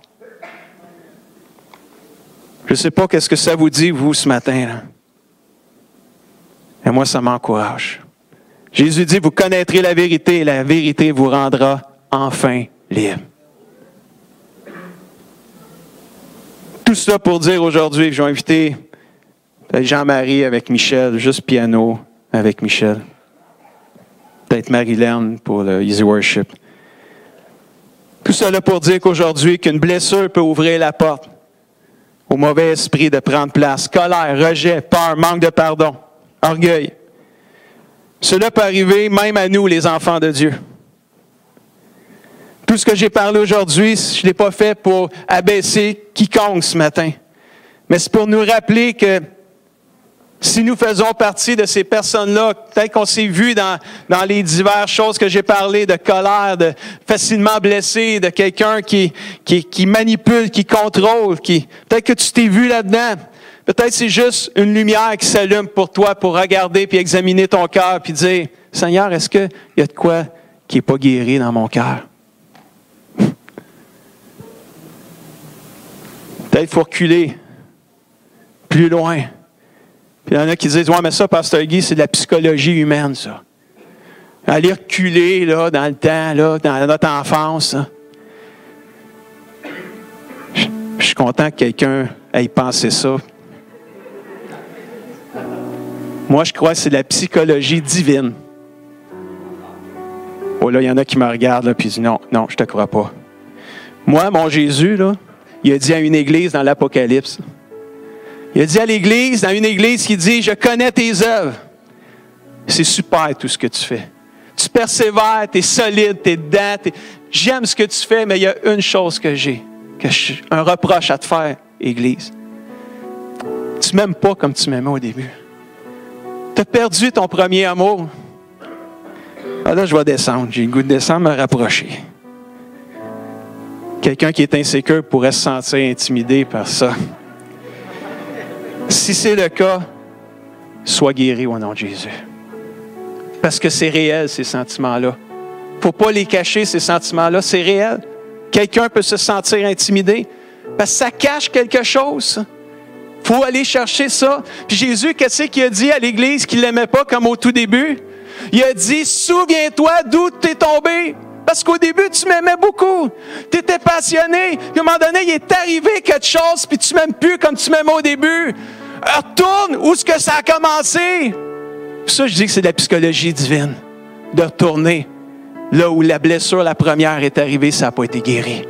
Je ne sais pas qu'est-ce que ça vous dit, vous, ce matin, là. Et moi, ça m'encourage. Jésus dit, vous connaîtrez la vérité et la vérité vous rendra enfin libre. Tout ça pour dire aujourd'hui que je vais inviter Jean-Marie avec Michel, juste piano avec Michel. Peut-être Marilyn pour le Easy Worship. Tout cela pour dire qu'aujourd'hui, qu'une blessure peut ouvrir la porte au mauvais esprit de prendre place. Colère, rejet, peur, manque de pardon, orgueil. Cela peut arriver même à nous, les enfants de Dieu. Tout ce que j'ai parlé aujourd'hui, je ne l'ai pas fait pour abaisser quiconque ce matin. Mais c'est pour nous rappeler que si nous faisons partie de ces personnes-là, peut-être qu'on s'est vu dans les diverses choses que j'ai parlé, de colère, de facilement blessé, de quelqu'un qui manipule, qui contrôle, peut-être que tu t'es vu là-dedans. Peut-être c'est juste une lumière qui s'allume pour toi, pour regarder puis examiner ton cœur puis dire, Seigneur, est-ce qu'il y a de quoi qui n'est pas guéri dans mon cœur? Peut-être qu'il faut reculer plus loin. Puis il y en a qui disent, ouais, mais ça, Pasteur Guy, c'est de la psychologie humaine, ça. Aller reculer, là, dans le temps, là, dans notre enfance. Je suis content que quelqu'un ait pensé ça. Moi, je crois que c'est de la psychologie divine. Oh là, il y en a qui me regardent, là, puis disent, non, je ne te crois pas. Moi, mon Jésus, là, il a dit à une église dans l'Apocalypse, il a dit à l'église, dans une église qui dit, je connais tes œuvres. C'est super tout ce que tu fais. Tu persévères, tu es solide, tu es dedans. J'aime ce que tu fais, mais il y a une chose que j'ai, un reproche à te faire, église. Tu ne m'aimes pas comme tu m'aimais au début. Tu as perdu ton premier amour. Ah là, je vais descendre. J'ai le goût de descendre, me rapprocher. Quelqu'un qui est insécure pourrait se sentir intimidé par ça. Si c'est le cas, sois guéri au nom de Jésus. Parce que c'est réel, ces sentiments-là. Il ne faut pas les cacher, ces sentiments-là. C'est réel. Quelqu'un peut se sentir intimidé parce que ça cache quelque chose. Il faut aller chercher ça. Puis Jésus, qu'est-ce qu'il a dit à l'Église qu'il ne l'aimait pas comme au tout début? Il a dit, souviens-toi d'où tu es tombé. Parce qu'au début, tu m'aimais beaucoup. Tu étais passionné. Puis à un moment donné, il est arrivé quelque chose, puis tu ne m'aimes plus comme tu m'aimais au début. Retourne où est-ce que ça a commencé. Pour ça, je dis que c'est de la psychologie divine. De retourner là où la blessure, la première, est arrivée, ça n'a pas été guéri.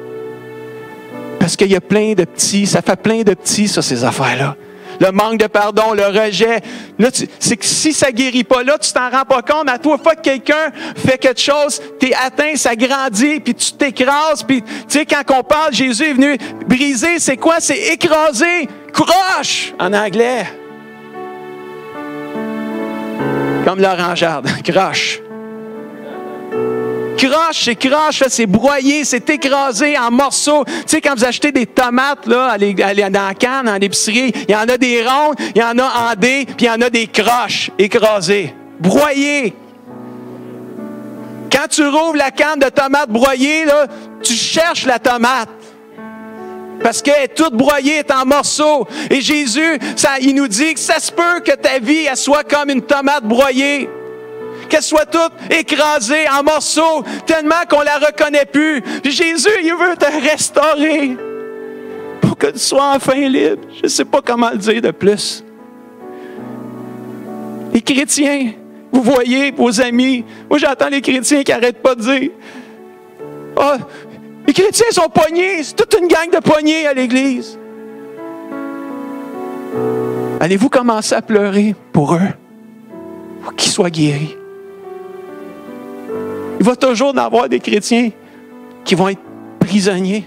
Parce qu'il y a plein de petits, ça fait plein de petits, ça, ces affaires-là. Le manque de pardon, le rejet. Là, c'est que si ça ne guérit pas là, tu t'en rends pas compte. À toi, fois que quelqu'un fait quelque chose, tu es atteint, ça grandit, puis tu t'écrases. Puis, tu sais, quand on parle, Jésus est venu briser, c'est quoi? C'est écraser. Crush, en anglais. Comme l'orangeade. Crush. Crush, c'est broyé, c'est écrasé en morceaux. Tu sais, quand vous achetez des tomates là, dans la canne, en épicerie, il y en a des rondes, il y en a en dés, puis il y en a des croches écrasées, broyées. Quand tu rouvres la canne de tomates broyées, là, tu cherches la tomate. Parce qu'elle est toute broyée, elle est en morceaux. Et Jésus, il nous dit que ça se peut que ta vie elle soit comme une tomate broyée. Qu'elle soit toute écrasée en morceaux, tellement qu'on ne la reconnaît plus. Puis Jésus, il veut te restaurer pour que tu sois enfin libre. Je ne sais pas comment le dire de plus. Les chrétiens, vous voyez, vos amis, moi j'entends les chrétiens qui n'arrêtent pas de dire « Ah, Les chrétiens sont pognés. C'est toute une gang de pognés à l'Église. Allez-vous commencer à pleurer pour eux, pour qu'ils soient guéris? Il va toujours y avoir des chrétiens qui vont être prisonniers.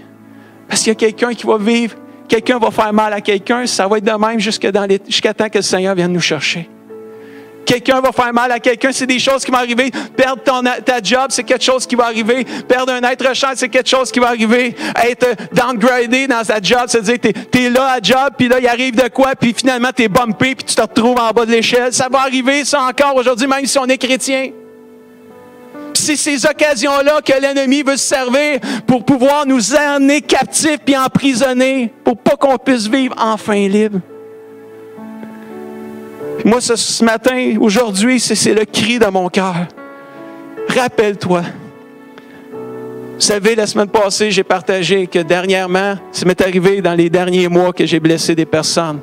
Parce qu'il y a quelqu'un qui va vivre, quelqu'un va faire mal à quelqu'un, ça va être de même jusqu'à temps que le Seigneur vienne nous chercher. Quelqu'un va faire mal à quelqu'un, c'est des choses qui vont arriver. Perdre ta job, c'est quelque chose qui va arriver. Perdre un être cher, c'est quelque chose qui va arriver. Être downgradé dans sa job, c'est-à-dire que t'es là à job, puis là, il arrive de quoi, puis finalement, t'es bumpé, puis tu te retrouves en bas de l'échelle. Ça va arriver, ça encore aujourd'hui, même si on est chrétien. C'est ces occasions-là que l'ennemi veut se servir pour pouvoir nous emmener captifs puis emprisonnés, pour pas qu'on puisse vivre enfin libre. Puis moi, ce matin, aujourd'hui, c'est le cri de mon cœur. Rappelle-toi. Vous savez, la semaine passée, j'ai partagé que dernièrement, ça m'est arrivé dans les derniers mois que j'ai blessé des personnes.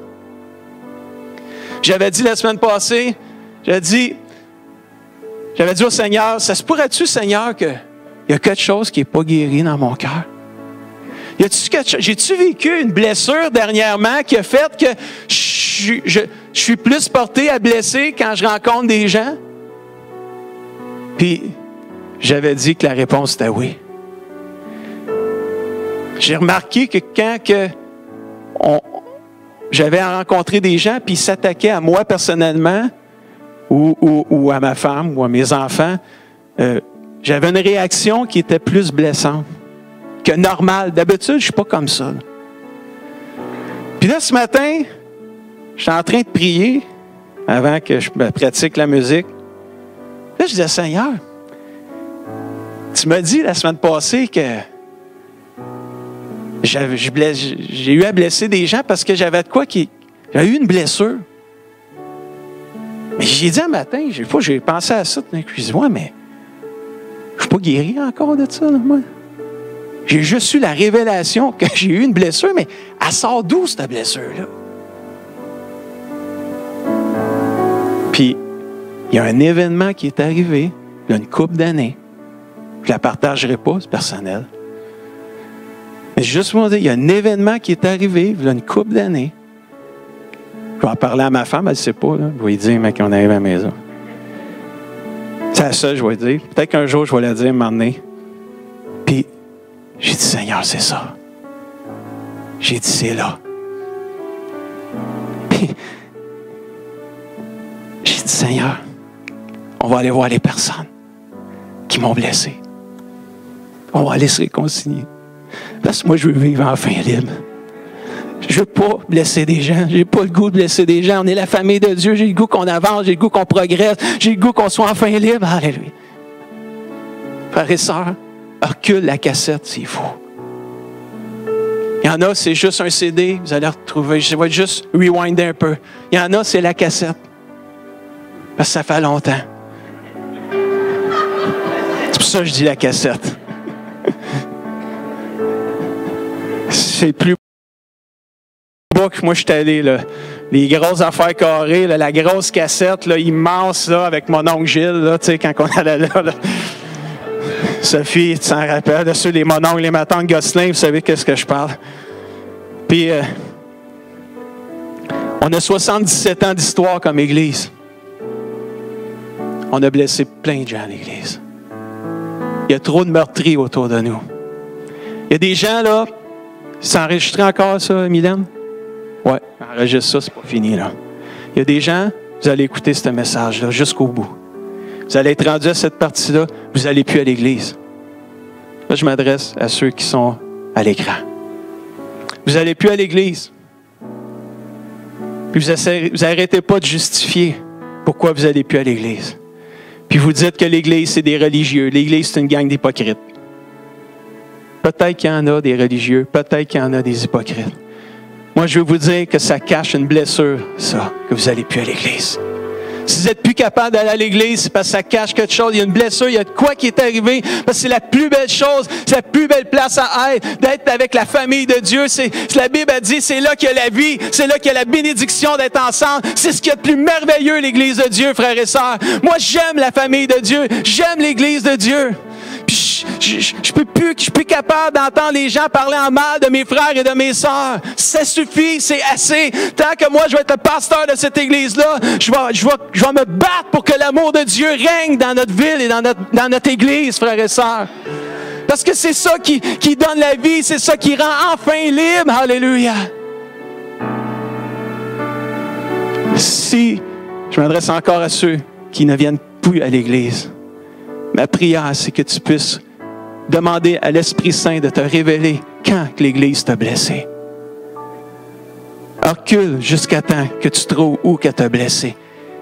J'avais dit la semaine passée, j'avais dit au Seigneur, ça se pourrait-tu, Seigneur, qu'il y a quelque chose qui n'est pas guéri dans mon cœur? J'ai-tu vécu une blessure dernièrement qui a fait que je suis plus porté à blesser quand je rencontre des gens? Puis, j'avais dit que la réponse était oui. J'ai remarqué que quand j'avais rencontré des gens, puis ils s'attaquaient à moi personnellement, ou à ma femme, ou à mes enfants, j'avais une réaction qui était plus blessante que normale. D'habitude, je ne suis pas comme ça. Puis là, ce matin, je suis en train de prier avant que je pratique la musique. Là, je disais, Seigneur, tu m'as dit la semaine passée que j'ai eu à blesser des gens parce que j'avais de quoi j'avais eu une blessure. Mais j'ai dit un matin, j'ai pensé à ça, je dis, ouais, mais je ne suis pas guéri encore de ça, là, moi. J'ai juste eu la révélation que j'ai eu une blessure, mais elle sort d'où, cette blessure-là? Puis, il y a un événement qui est arrivé, il y a une couple d'années. Je ne la partagerai pas, c'est personnel. Mais juste pour vous dire, il y a un événement qui est arrivé, il y a une couple d'années. Je vais en parler à ma femme, elle ne sait pas. Là. Je vais lui dire, mec, on arrive à la maison. C'est à ça que je vais dire. Peut-être qu'un jour, je vais la dire, m'emmener. Puis, j'ai dit, Seigneur, c'est ça. J'ai dit, c'est là. Puis, j'ai dit, Seigneur, on va aller voir les personnes qui m'ont blessé. On va aller se réconcilier. Parce que moi, je veux vivre enfin libre. Je ne veux pas blesser des gens. Je n'ai pas le goût de blesser des gens. On est la famille de Dieu. J'ai le goût qu'on avance. J'ai le goût qu'on progresse. J'ai le goût qu'on soit enfin libre. Alléluia. Frères et sœurs, recule la cassette s'il faut. Il y en a, c'est juste un CD. Vous allez retrouver. Je vais juste rewinder un peu. Il y en a, c'est la cassette. Parce que ça fait longtemps. C'est pour ça que je dis la cassette. C'est plus bas que moi je suis allé, là. Les grosses affaires carrées, là, la grosse cassette là, immense là, avec mon oncle Gilles, là, quand on allait là. Sophie, tu t'en rappelles, de ceux les mon oncle, les ma tante Gosselin, vous savez qu'est-ce que je parle. Puis, on a 77 ans d'histoire comme Église. On a blessé plein de gens à l'Église. Il y a trop de meurtriers autour de nous. Il y a des gens, là, ça enregistré encore, ça, Mylène? Oui, enregistre ça, c'est pas fini, là. Il y a des gens, vous allez écouter ce message-là jusqu'au bout. Vous allez être rendu à cette partie-là, vous n'allez plus à l'Église. Là, je m'adresse à ceux qui sont à l'écran. Vous n'allez plus à l'Église. Puis vous n'arrêtez pas de justifier pourquoi vous n'allez plus à l'Église. Puis vous dites que l'Église, c'est des religieux. L'Église, c'est une gang d'hypocrites. Peut-être qu'il y en a des religieux, peut-être qu'il y en a des hypocrites. Moi, je veux vous dire que ça cache une blessure, ça, que vous n'allez plus à l'Église. Si vous n'êtes plus capable d'aller à l'Église, c'est parce que ça cache quelque chose. Il y a une blessure, il y a de quoi qui est arrivé. Parce que c'est la plus belle chose, c'est la plus belle place à être, d'être avec la famille de Dieu. La Bible a dit, c'est là qu'il y a la vie, c'est là qu'il y a la bénédiction d'être ensemble. C'est ce qu'il y a de plus merveilleux, l'Église de Dieu, frères et sœurs. Moi, j'aime la famille de Dieu, j'aime l'Église de Dieu. Puis je suis plus capable d'entendre les gens parler en mal de mes frères et de mes sœurs. Ça suffit, c'est assez. Tant que moi, je vais être le pasteur de cette église-là, je vais me battre pour que l'amour de Dieu règne dans notre ville et dans notre église, frères et sœurs. Parce que c'est ça qui donne la vie, c'est ça qui rend enfin libre. Alléluia. Si je m'adresse encore à ceux qui ne viennent plus à l'église, ma prière, c'est que tu puisses demander à l'Esprit Saint de te révéler quand que l'Église t'a blessé. Recule jusqu'à temps que tu trouves où qu'elle t'a blessé.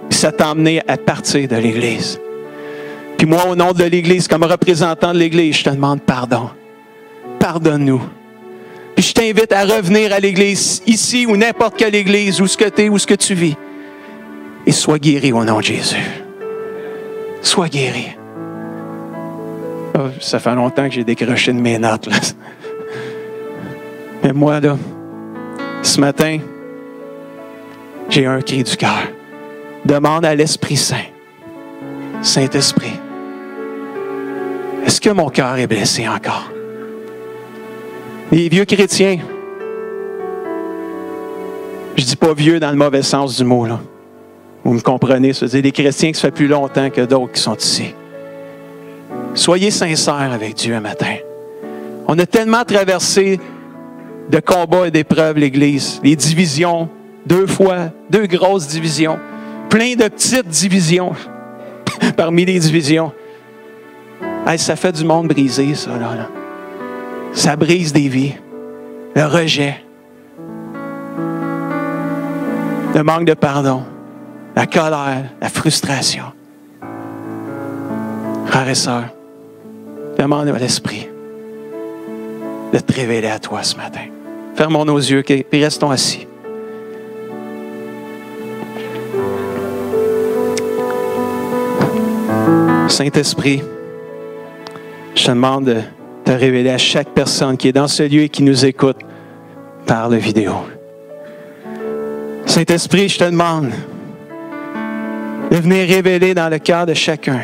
Puis ça t'a emmené à partir de l'Église. Puis moi, au nom de l'Église, comme représentant de l'Église, je te demande pardon. Pardonne-nous. Puis je t'invite à revenir à l'Église, ici ou n'importe quelle Église, où ce que tu es, où ce que tu vis. Et sois guéri au nom de Jésus. Sois guéri. Oh, ça fait longtemps que j'ai décroché de mes notes, là. Mais moi, là, ce matin, j'ai un cri du cœur. Demande à l'Esprit Saint. Saint-Esprit, est-ce que mon cœur est blessé encore? Les vieux chrétiens, je dis pas vieux dans le mauvais sens du mot, là. Vous me comprenez, ça veut dire des chrétiens qui ça fait plus longtemps que d'autres qui sont ici. Soyez sincères avec Dieu un matin. On a tellement traversé de combats et d'épreuves, l'Église. Les divisions, 2 grosses divisions. Plein de petites divisions parmi les divisions. Hey, ça fait du monde brisé, ça. Là. Ça brise des vies. Le rejet. Le manque de pardon. La colère. La frustration. Frères et sœurs, demande à l'Esprit de te révéler à toi ce matin. Fermons nos yeux et restons assis. Saint-Esprit, je te demande de te révéler à chaque personne qui est dans ce lieu et qui nous écoute par la vidéo. Saint-Esprit, je te demande de venir révéler dans le cœur de chacun.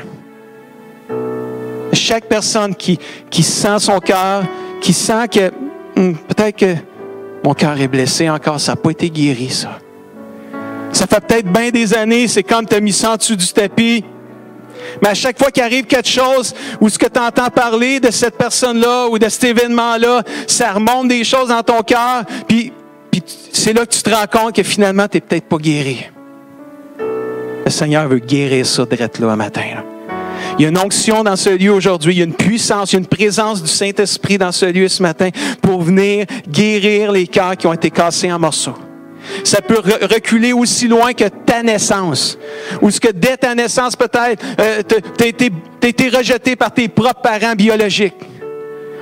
Chaque personne qui sent son cœur, qui sent que peut-être que mon cœur est blessé encore, ça n'a pas été guéri, ça. Ça fait peut-être bien des années, c'est comme tu as mis ça en dessous du tapis. Mais à chaque fois qu'il arrive quelque chose ou ce que tu entends parler de cette personne-là ou de cet événement-là, ça remonte des choses dans ton cœur, puis c'est là que tu te rends compte que finalement, tu n'es peut-être pas guéri. Le Seigneur veut guérir ça direct là, un matin. Là. Il y a une onction dans ce lieu aujourd'hui, il y a une puissance, il y a une présence du Saint-Esprit dans ce lieu ce matin pour venir guérir les cœurs qui ont été cassés en morceaux. Ça peut reculer aussi loin que ta naissance. Ou ce que dès ta naissance, peut-être, tu as été rejeté par tes propres parents biologiques.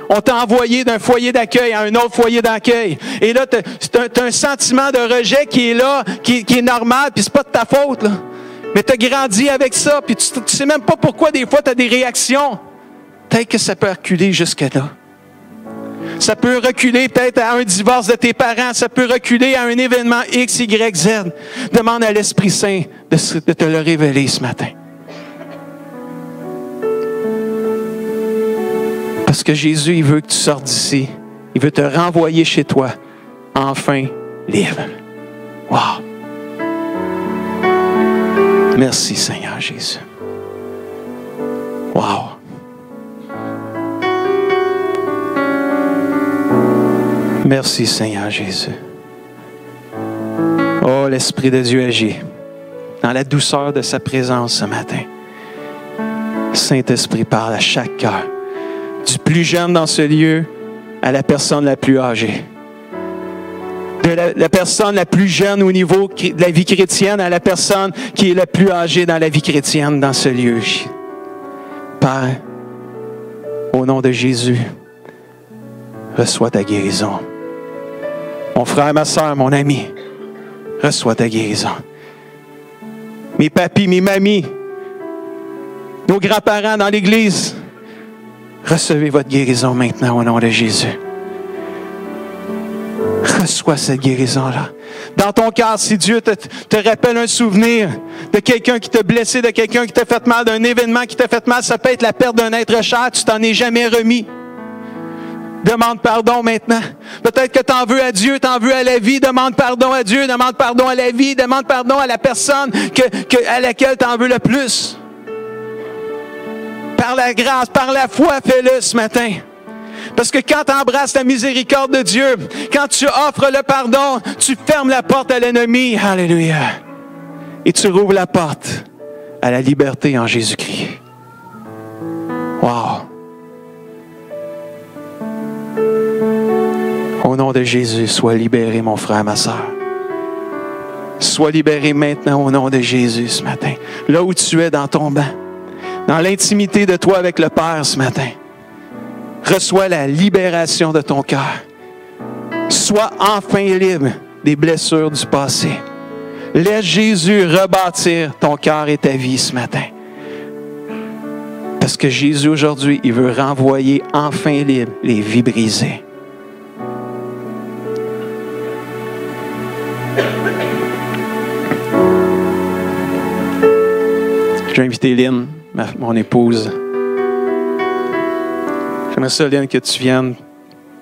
On t'a envoyé d'un foyer d'accueil à un autre foyer d'accueil. Et là, tu as un sentiment de rejet qui est là, qui est normal, puis c'est pas de ta faute, là. Mais tu as grandi avec ça, puis tu ne sais même pas pourquoi des fois tu as des réactions. Peut-être que ça peut reculer jusque-là. Ça peut reculer peut-être à un divorce de tes parents. Ça peut reculer à un événement X, Y, Z. Demande à l'Esprit Saint de te le révéler ce matin. Parce que Jésus, il veut que tu sortes d'ici. Il veut te renvoyer chez toi, enfin libre. Wow! Merci Seigneur Jésus. Wow! Merci Seigneur Jésus. Oh, l'Esprit de Dieu agit dans la douceur de sa présence ce matin. Saint-Esprit parle à chaque cœur, du plus jeune dans ce lieu à la personne la plus âgée. De la personne la plus jeune au niveau de la vie chrétienne à la personne qui est la plus âgée dans la vie chrétienne dans ce lieu. Père, au nom de Jésus, reçois ta guérison. Mon frère, ma soeur, mon ami, reçois ta guérison. Mes papis, mes mamies, nos grands-parents dans l'Église, recevez votre guérison maintenant au nom de Jésus. Reçois cette guérison-là. dans ton cœur, si Dieu te rappelle un souvenir de quelqu'un qui t'a blessé, de quelqu'un qui t'a fait mal, d'un événement qui t'a fait mal, ça peut être la perte d'un être cher, tu t'en es jamais remis. Demande pardon maintenant. Peut-être que tu en veux à Dieu, tu en veux à la vie. Demande pardon à Dieu, demande pardon à la vie, demande pardon à la personne à laquelle tu en veux le plus. Par la grâce, par la foi, fais-le ce matin. Parce que quand tu embrasses la miséricorde de Dieu, quand tu offres le pardon, tu fermes la porte à l'ennemi. Alléluia. Et tu rouvres la porte à la liberté en Jésus-Christ. Wow. Au nom de Jésus, sois libéré, mon frère, ma sœur. Sois libéré maintenant au nom de Jésus ce matin. Là où tu es dans ton banc, dans l'intimité de toi avec le Père ce matin, reçois la libération de ton cœur. Sois enfin libre des blessures du passé. Laisse Jésus rebâtir ton cœur et ta vie ce matin. Parce que Jésus aujourd'hui, il veut renvoyer enfin libre les vies brisées. Je vais inviter Lynn, mon épouse. J'aimerais ça, Lynn, que tu viennes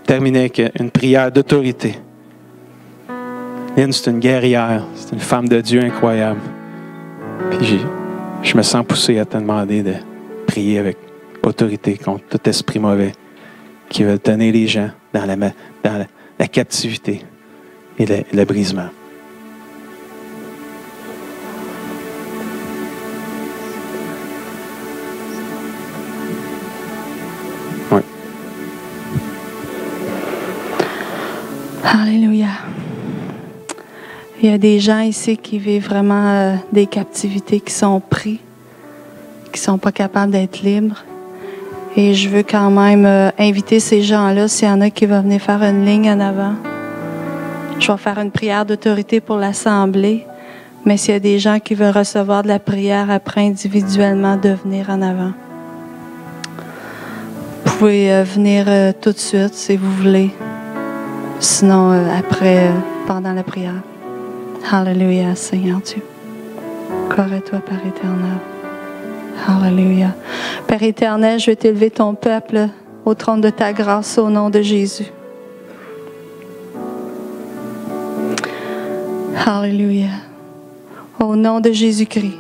terminer avec une prière d'autorité. Lynn, c'est une guerrière, c'est une femme de Dieu incroyable. Puis je me sens poussé à te demander de prier avec autorité contre tout esprit mauvais qui veut tenir les gens dans la captivité et le brisement. Alléluia. Il y a des gens ici qui vivent vraiment des captivités, qui sont pris, qui ne sont pas capables d'être libres. Et je veux quand même inviter ces gens-là, s'il y en a qui veulent venir faire une ligne en avant. Je vais faire une prière d'autorité pour l'Assemblée, mais s'il y a des gens qui veulent recevoir de la prière après individuellement, de venir en avant. Vous pouvez venir tout de suite si vous voulez. Sinon, après, pendant la prière. Alléluia, Seigneur Dieu. Gloire à toi, Père éternel. Alléluia. Père éternel, je vais t'élever ton peuple au trône de ta grâce au nom de Jésus. Alléluia. Au nom de Jésus-Christ,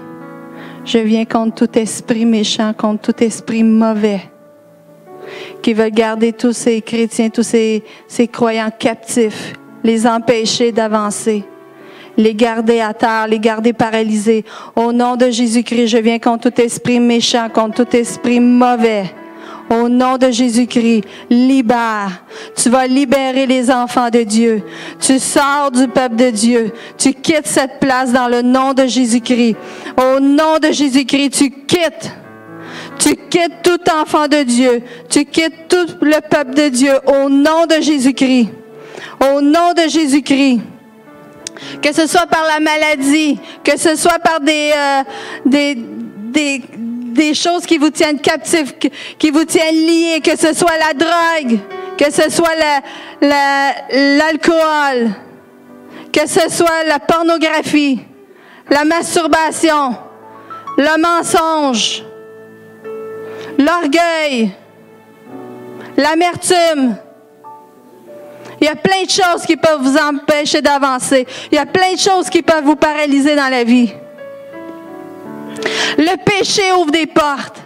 je viens contre tout esprit méchant, contre tout esprit mauvais qui veulent garder tous ces chrétiens, tous ces croyants captifs, les empêcher d'avancer, les garder à terre, les garder paralysés. Au nom de Jésus-Christ, je viens contre tout esprit méchant, contre tout esprit mauvais. Au nom de Jésus-Christ, libère. Tu vas libérer les enfants de Dieu. Tu sors du peuple de Dieu. Tu quittes cette place dans le nom de Jésus-Christ. Au nom de Jésus-Christ, tu quittes. Tu quittes tout enfant de Dieu. Tu quittes tout le peuple de Dieu au nom de Jésus-Christ. Au nom de Jésus-Christ. Que ce soit par la maladie, que ce soit par des choses qui vous tiennent captifs, qui vous tiennent liés, que ce soit la drogue, que ce soit l'alcool, que ce soit la pornographie, la masturbation, le mensonge, l'orgueil, l'amertume. Il y a plein de choses qui peuvent vous empêcher d'avancer. Il y a plein de choses qui peuvent vous paralyser dans la vie. Le péché ouvre des portes.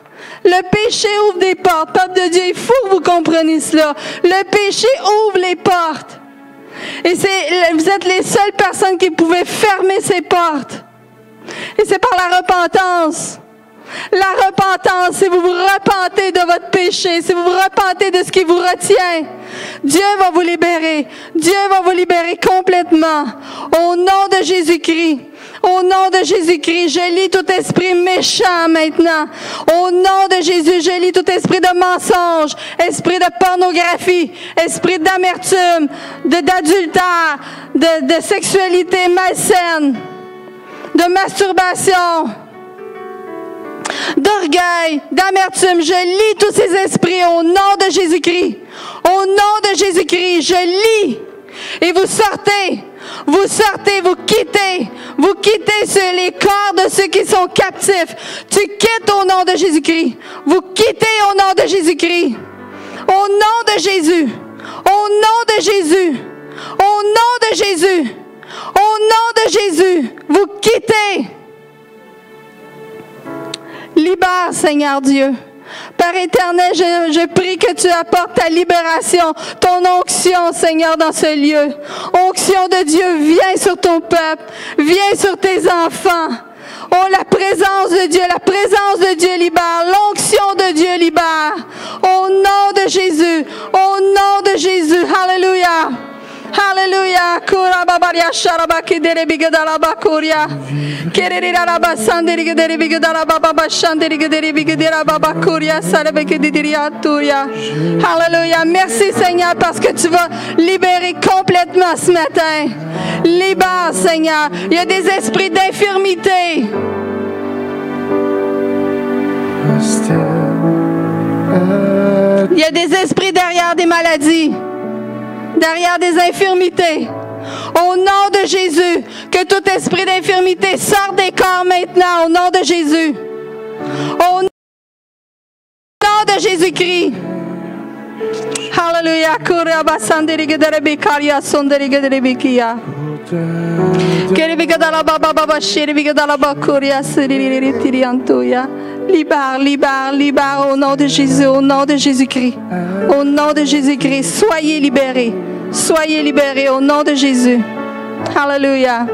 Le péché ouvre des portes. Peuple de Dieu, il faut que vous compreniez cela. Le péché ouvre les portes. Et vous êtes les seules personnes qui pouvaient fermer ces portes. Et c'est par la repentance. La repentance, si vous vous repentez de votre péché, si vous vous repentez de ce qui vous retient, Dieu va vous libérer. Dieu va vous libérer complètement. Au nom de Jésus-Christ. Au nom de Jésus-Christ, je lis tout esprit méchant maintenant. Au nom de Jésus, je lis tout esprit de mensonge, esprit de pornographie, esprit d'amertume, d'adultère, de sexualité malsaine, de masturbation, d'orgueil, d'amertume. Je lis tous ces esprits au nom de Jésus-Christ. Au nom de Jésus-Christ, je lis. Et vous sortez. Vous sortez, vous quittez sur les corps de ceux qui sont captifs. Tu quittes au nom de Jésus-Christ. Vous quittez au nom de Jésus-Christ. Au nom de Jésus. Au nom de Jésus. Au nom de Jésus. Au nom de Jésus. Vous quittez. Libère, Seigneur Dieu. Père éternel, je prie que tu apportes ta libération, ton onction, Seigneur, dans ce lieu. Onction de Dieu, viens sur ton peuple, viens sur tes enfants. Oh, la présence de Dieu libère, l'onction de Dieu libère. Au nom de Jésus, au nom de Jésus, Alléluia. Hallelujah. Kura babaria sharaba kidere bigadala bakuria. Kerera raba sandere gedere bigadala baba shandere gedere bigadera baba kuria sarabe kidiria turia. Hallelujah. Merci Seigneur parce que tu vas libérer complètement ce matin. Libère Seigneur. Il y a des esprits d'infirmité. Il y a des esprits derrière des maladies. Derrière des infirmités. Au nom de Jésus, que tout esprit d'infirmité sorte des corps maintenant, au nom de Jésus. Au nom de Jésus-Christ. Alléluia. Libère, libère, libère au nom de Jésus, au nom de Jésus-Christ. Au nom de Jésus-Christ, soyez libérés. Soyez libérés au nom de Jésus. Alléluia.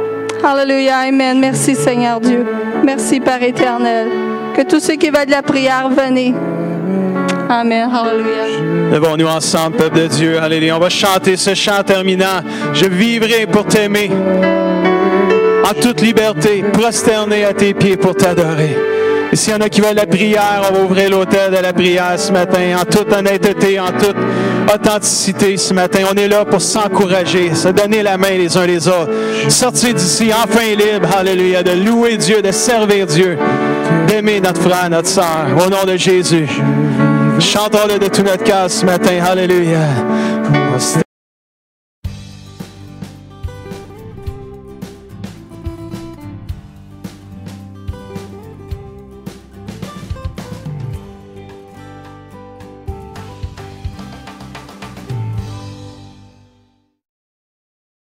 Alléluia. Amen. Merci Seigneur Dieu. Merci Père éternel. Que tous ceux qui veulent de la prière, venez. Amen. Alléluia. Levons-nous ensemble, peuple de Dieu. Alléluia. On va chanter ce chant terminant. Je vivrai pour t'aimer. En toute liberté, prosterné à tes pieds pour t'adorer. Et s'il y en a qui veulent la prière, on va ouvrir l'autel de la prière ce matin, en toute honnêteté, en toute authenticité ce matin. On est là pour s'encourager, se donner la main les uns les autres. Sortir d'ici enfin libre, alléluia, de louer Dieu, de servir Dieu, d'aimer notre frère, notre sœur, au nom de Jésus. Chantons-le de tout notre cœur ce matin, alléluia.